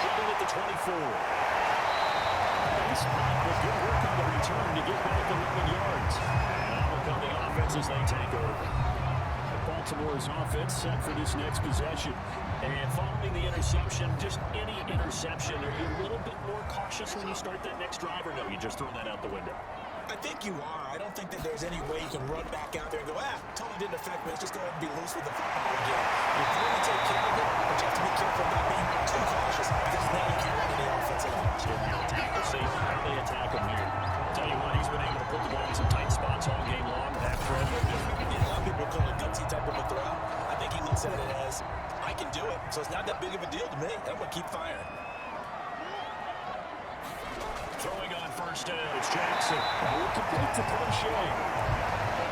Dribbling at the 24. Nice spot, but good work on the return to get back 11 yards. And now will come the offense as they take over. Baltimore's offense set for this next possession. And following the interception, just any interception, are you a little bit more cautious when you start that next drive, or no, you just throw that out the window? I think you are. I don't think that there's any way you can run back out there and go, totally didn't affect me. Let's just go ahead and be loose with the football again. You're going to take care of it, but you have to be careful about being too cautious because now you can't run any offensive line. So he'll attack the safety. How they attack him here. Tell you what, he's been able to put the ball in some tight spots all game long. That Fred, no different. Yeah, a lot of people call it a gutsy type of a throw. I think he looks at it as, I can do it, so it's not that big of a deal to me. I'm going to keep firing. Throwing on first down, it's Jackson. Will complete to Crochet.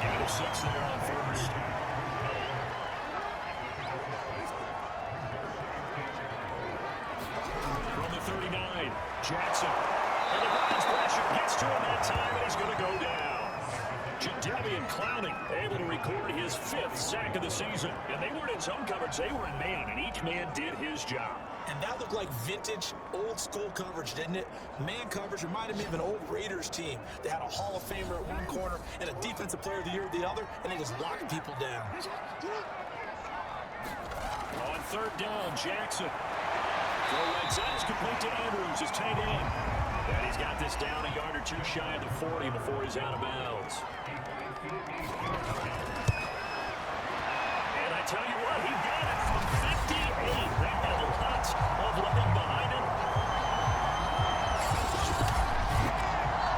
Gain of 6 there on first. From the 39, Jackson. And the Browns pressure gets to him that time, and he's going to go down. Jadavian Clowney able to record his 5th sack of the season. And they weren't in zone coverage, they were in man, and each man did his job. And that looked like vintage, old-school coverage, didn't it? Man coverage reminded me of an old Raiders team. They had a Hall of Famer at one corner and a Defensive Player of the Year at the other, and they just locked people down. On third down, Jackson. Throw right side is complete to Andrews, his tight end. And he's got this down a yard or two shy of the 40 before he's out of bounds. And I tell you what, he got it from 58. They had lots of living behind him.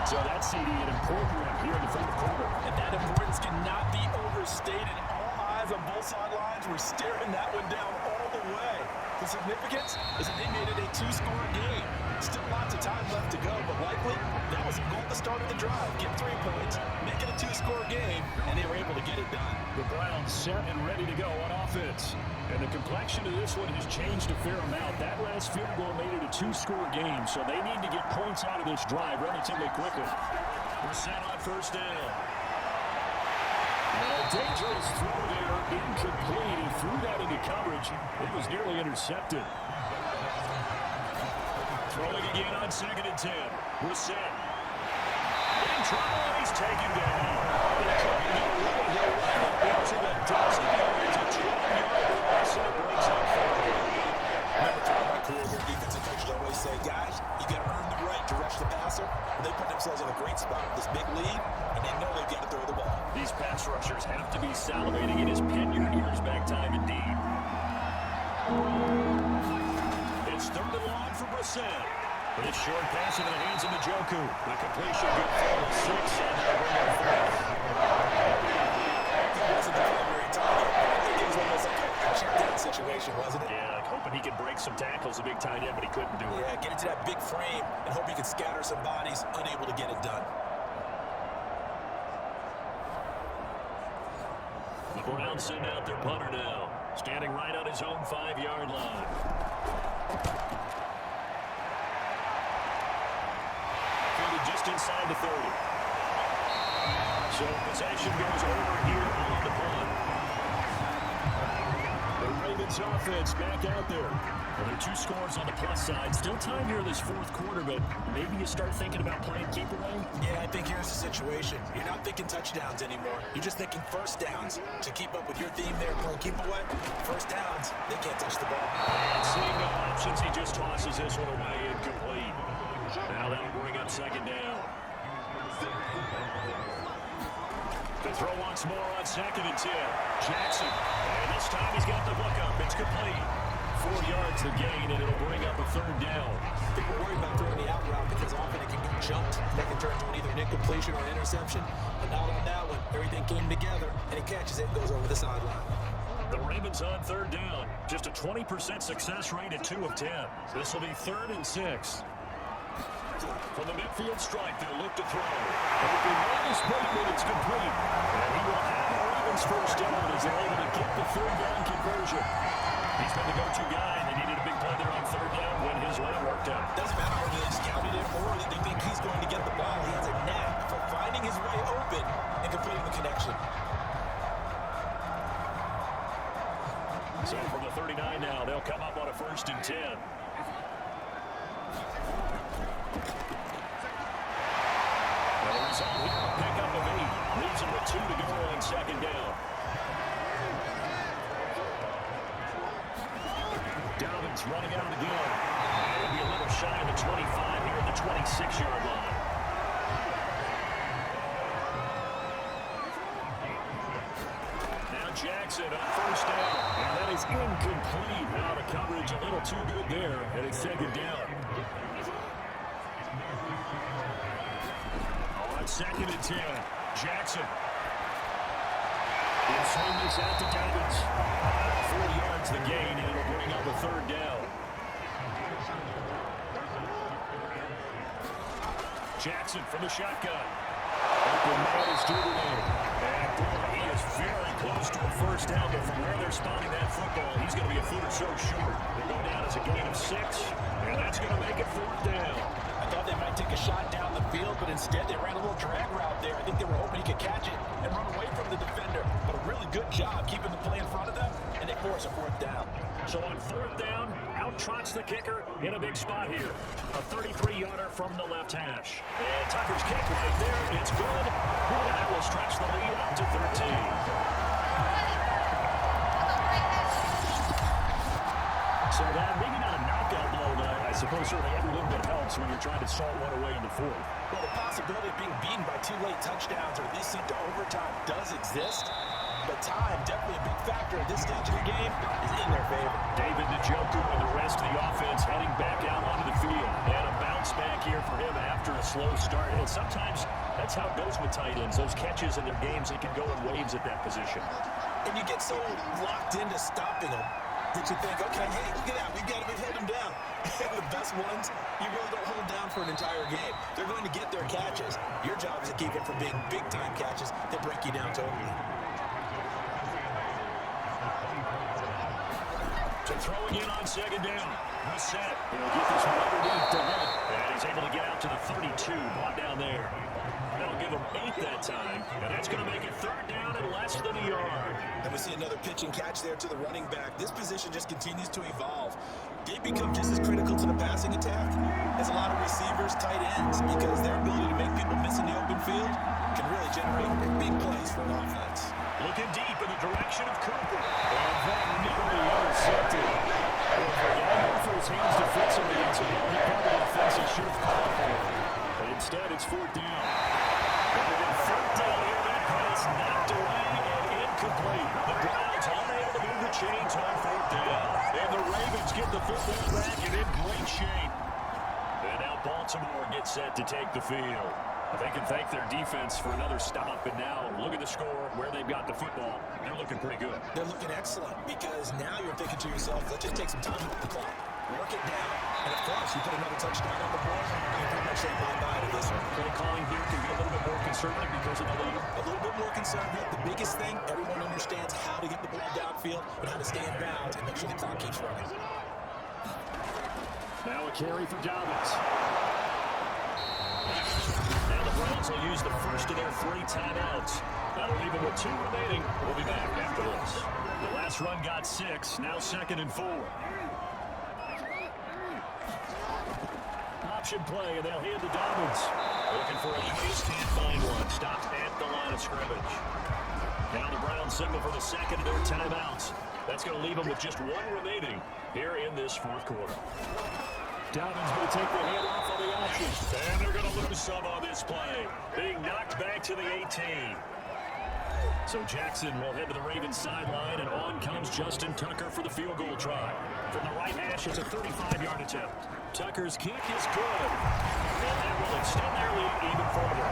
So that CD an important one here in the fourth quarter. And that importance cannot be overstated. All eyes on both sidelines were staring that one down all the way. The significance is that they made it a 2-score game. Still lots of time left to go, but likely that was a goal to start of the drive. Get 3 points, make it a 2-score game, and they were able to get it done. The Browns set and ready to go on offense. And the complexion of this one has changed a fair amount. That last field goal made it a 2-score game, so they need to get points out of this drive relatively quickly. We're set on first down. A dangerous throw there, incomplete. He threw that into coverage. It was nearly intercepted. Throwing again on 2nd and 10. We're set. In trouble, and he's taken down. Into the dozen yards, a 12-yard loss, and it brings up 40. Remember throughout my career here, defensive coaches always say, guys, you got to earn the right to rush the passer. And they put themselves in a great spot with this big lead, and they know they've got to throw the ball. These pass rushers have to be salivating. It is Pinion years back time indeed. It's 3rd and long for Brissett. This short pass into the hands of Njoku. The completion good for 6, and they'll bring up 4. He wasn't the primary target. I think it was almost like a check-down situation, wasn't it? Yeah, like hoping he could break some tackles, a big tight end, but he couldn't do it. Yeah, get into that big frame and hope he could scatter some bodies, unable to get it done. The Browns send out their punter now, standing right on his own 5-yard line. Fielded just inside the 30. So possession goes over here on the punt. The Ravens offense back out there. Well, there are 2 scores on the plus side. Still time here in this 4th quarter, but maybe you start thinking about playing keep away. Yeah, I think here's the situation. You're not thinking touchdowns anymore. You're just thinking first downs. To keep up with your theme there, playing keep away, first downs, they can't touch the ball. And seeing no options, he just tosses this one away incomplete. Now that'll bring up 2nd down. The throw once more on 2nd and 10. Jackson. And this time he's got the hook up. It's complete. 4 yards the gain, and it'll bring up a 3rd down. People worry about throwing the out route because often it can get jumped. That can turn into either an incompletion or an interception. But not on that one. Everything came together, and he catches it and goes over the sideline. The Ravens on 3rd down. Just a 20% success rate at 2 of 10. This will be 3rd and 6. From the midfield stripe, they'll look to throw. Open minus Bateman, it's complete. And he will have the Ravens first down as they're able to get the 3rd down conversion. He's been the go-to guy, and they needed a big play there on 3rd down when his line worked out. Doesn't matter whether they scouted him or that they think he's going to get the ball. He has a knack for finding his way open and completing the connection. So from the 39 now, they'll come up on a 1st and 10. Well, the result here, a pickup of 8. Leaves him with 2 to go on 2nd down. Dalvin's running out again. It'll be a little shy of the 25 here at the 26-yard line. Jackson on first down. And that is incomplete. Now the coverage a little too good there, and it's second down. On 2nd and 10, Jackson. He'll swing this out to Dobbins. 4 yards the gain, and it'll bring up a 3rd down. Jackson from the shotgun. Open man is driven in. And boy, he is very close to a first down, but from where they're spotting that football, he's going to be a foot or so short. They go down as a gain of 6, and that's going to make it 4th down. I thought they might take a shot down the field, but instead they ran a little drag route there. I think they were hoping he could catch it and run away from the defender. But a really good job keeping the play in front of them, and they force a 4th down. So on 4th down, out trots the kicker in a big spot here. A 33-yarder from the left hash. And Tucker's kick right there. It's good. And that will stretch the lead up to 13. So that maybe not a knockout blow, but I suppose certainly every little bit helps when you're trying to salt one away in the 4th. Well, the possibility of being beaten by 2 late touchdowns or at least sent to overtime does exist. But time, definitely a big factor at this stage of the game, is in their favor. David Njoku and the rest of the offense heading back out onto the field. And a bounce back here for him after a slow start. And sometimes that's how it goes with tight ends. Those catches in their games, they can go in waves at that position. And you get so locked into stopping them that you think, okay, hey, look at that. We've held them down. And the best ones, you really don't hold down for an entire game. They're going to get their catches. Your job is to keep them from being big-time catches that break you down totally. So throwing in on 2nd down. He's set. He'll get this one underneath to him. And he's able to get out to the 32. Brought down there. That'll give him 8 that time. And that's going to make it 3rd down and less than a yard. And we see another pitch and catch there to the running back. This position just continues to evolve. They become just as critical to the passing attack as a lot of receivers, tight ends, because their ability to make people miss in the open field can really generate big plays for an offense. Looking deep in the direction of Cooper. And that nearly intercepted. Going for his hands defensively. It's a probably offensive should have called for it. But instead, it's 4th down. And then 4th down here, that pass knocked away and incomplete. The Browns unable to move the chains on 4th down. And the Ravens get the football back and in great shape. And now Baltimore gets set to take the field. They can thank their defense for another stop, and now look at the score, where they've got the football. They're looking pretty good. They're looking excellent because now you're thinking to yourself, let's just take some time off the clock, work it down, and of course, you put another touchdown on the board, you can pretty much say bye-bye to this one. Play calling here can be a little bit more conservative because of the lead. A little bit more conservative. The biggest thing, everyone understands how to get the ball downfield and how to stay in bounds and make sure the clock keeps running. Now a carry for Dobbins. Now the Browns will use the first of their 3 timeouts. That'll leave them with 2 remaining. We'll be back after this. The last run got 6. Now 2nd and 4. Option play, and they'll hand to Dobbins. Looking for a use, can't find one. Stopped at the line of scrimmage. Now the Browns signal for the 2nd of their timeouts. That's going to leave them with just 1 remaining here in this 4th quarter. Dobbins going to take the hand off on the option. And they're going to lose some on this play. Being knocked back to the 18. So Jackson will head to the Ravens sideline, and on comes Justin Tucker for the field goal try. From the right hash, it's a 35-yard attempt. Tucker's kick is good. And that will extend their lead even further.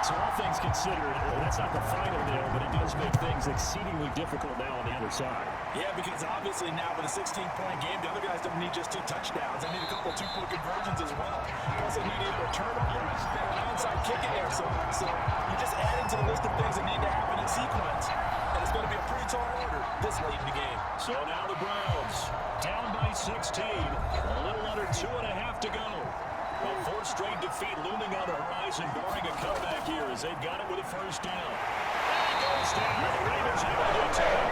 So all things considered, that's not the final nail, but it does make things exceedingly difficult now on the other side. Yeah, because obviously now with a 16-point game, the other guys don't need just 2 touchdowns. They need a couple 2-point conversions as well. Plus, they need either a turnover and an onside kick in there. So you're just adding to the list of things that need to happen in sequence. And it's going to be a pretty tall order this late in the game. So now the Browns down by 16. A little under 2.5 to go. A 4th straight defeat looming on the horizon, barring a comeback here as they've got it with a 1st down. And it goes down. The Ravens able to get to him.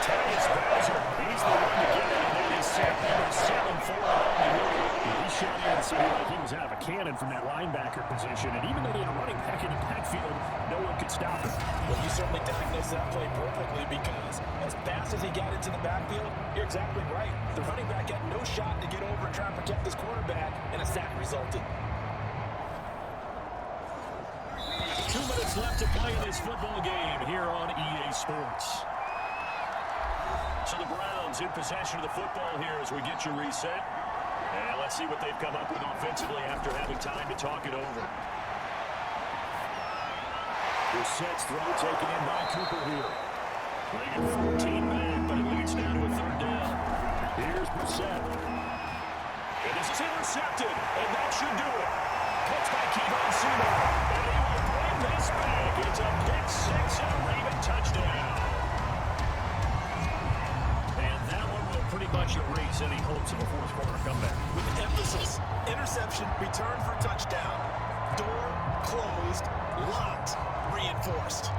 Tyus Bowser, he's the one to get it, and that is set number 7 for him. He shot in and seemed like he was out of a cannon from that linebacker position, and even though they had a running back in the backfield, no one could stop him. Well, you certainly diagnosed that play perfectly because as fast as he got into the backfield, you're exactly right. The running back had no shot to get over and try and protect this quarterback, and a sack resulted. minutes left to play in this football game here on EA Sports. So the Browns in possession of the football here as we get you reset. And let's see what they've come up with offensively after having time to talk it over. Brissett's throw taken in by Cooper here. They get 14 back, but it leads now to a third down. Here's Brissett. And this is intercepted, and that should do it. Catch by Kevon Seymour. And he will bring this back. It's a pick six and a Raven touchdown. And that one will pretty much erase any hopes of a fourth quarter comeback. With emphasis, interception, return for touchdown. Door closed, locked, reinforced.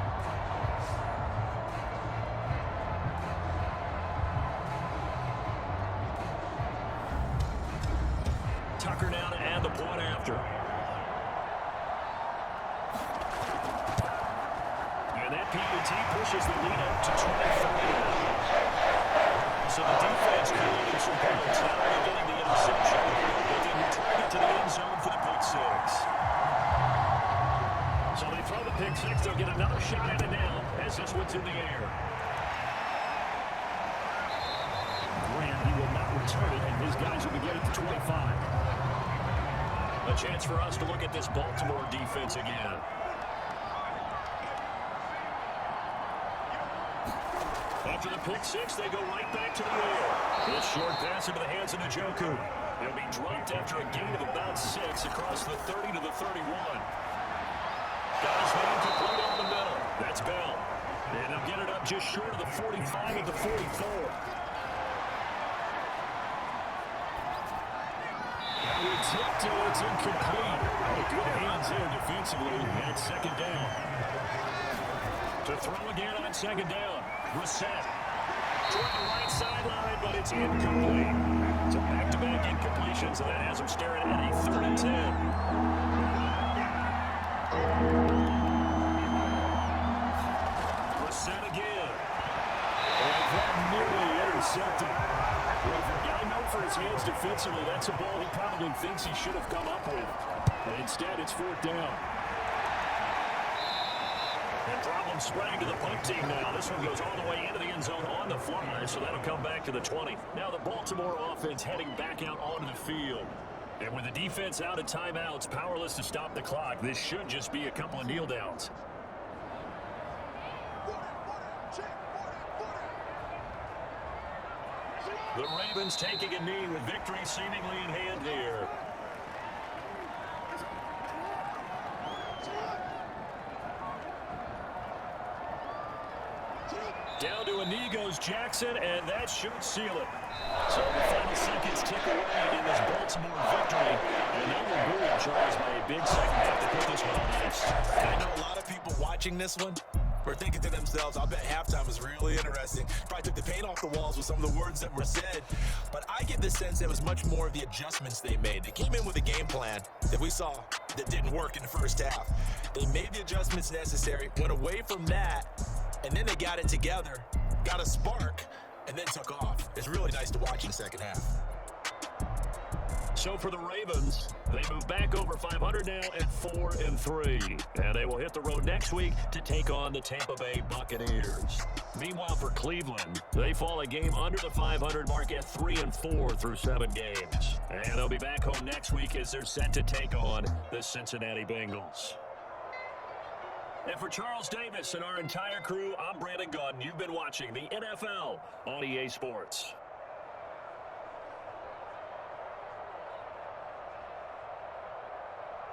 Tucker now to add the point after. And that PAT pushes the lead up to 23. So the defense creating some points. Now they're getting the interception. They can return it to the end zone for the pick six. So they throw the pick six. They'll get another shot at it now as this one's in the air. Graham, he will not return it, and his guys will be getting to 25. A chance for us to look at this Baltimore defense again. After the pick six, they go right back to the air. This short pass into the hands of Njoku. It'll be dropped after a gain of about 6 across the 30 to the 31. Got his man complete over the middle. That's Bell. And they'll get it up just short of the 45 at the 44. It's incomplete. Good hands there defensively. That's second down. To throw again on second down. Brissett toward the right sideline, but it's incomplete. So back-to-back incompletions, and that has him staring at a 3rd and 10. Brissett again. And that nearly intercepted. Well, for a guy known for his hands defensively, that's a ball he probably thinks he should have come up with. But instead, it's 4th down. And problem spreading to the punt team now. This one goes all the way into the end zone on the fly, so that'll come back to the 20. Now the Baltimore offense heading back out onto the field. And with the defense out of timeouts, powerless to stop the clock, this should just be a couple of kneel downs. The Ravens taking a knee with victory seemingly in hand here. Down to a knee goes Jackson, and that should seal it. So the final seconds tick away in this Baltimore victory. And they will buoyed, Charles, by a big second half to put this one on ice. I know a lot of people watching this one were thinking to themselves, I bet halftime was really interesting. Probably took the paint off the walls with some of the words that were said. But I get the sense it was much more of the adjustments they made. They came in with a game plan that we saw that didn't work in the first half. They made the adjustments necessary, went away from that, and then they got it together, got a spark, and then took off. It's really nice to watch in the second half. So for the Ravens, they move back over 500 now at 4-3. And they will hit the road next week to take on the Tampa Bay Buccaneers. Meanwhile, for Cleveland, they fall a game under the 500 mark at 3-4 through 7 games. And they'll be back home next week as they're set to take on the Cincinnati Bengals. And for Charles Davis and our entire crew, I'm Brandon Gaudin. You've been watching the NFL on EA Sports.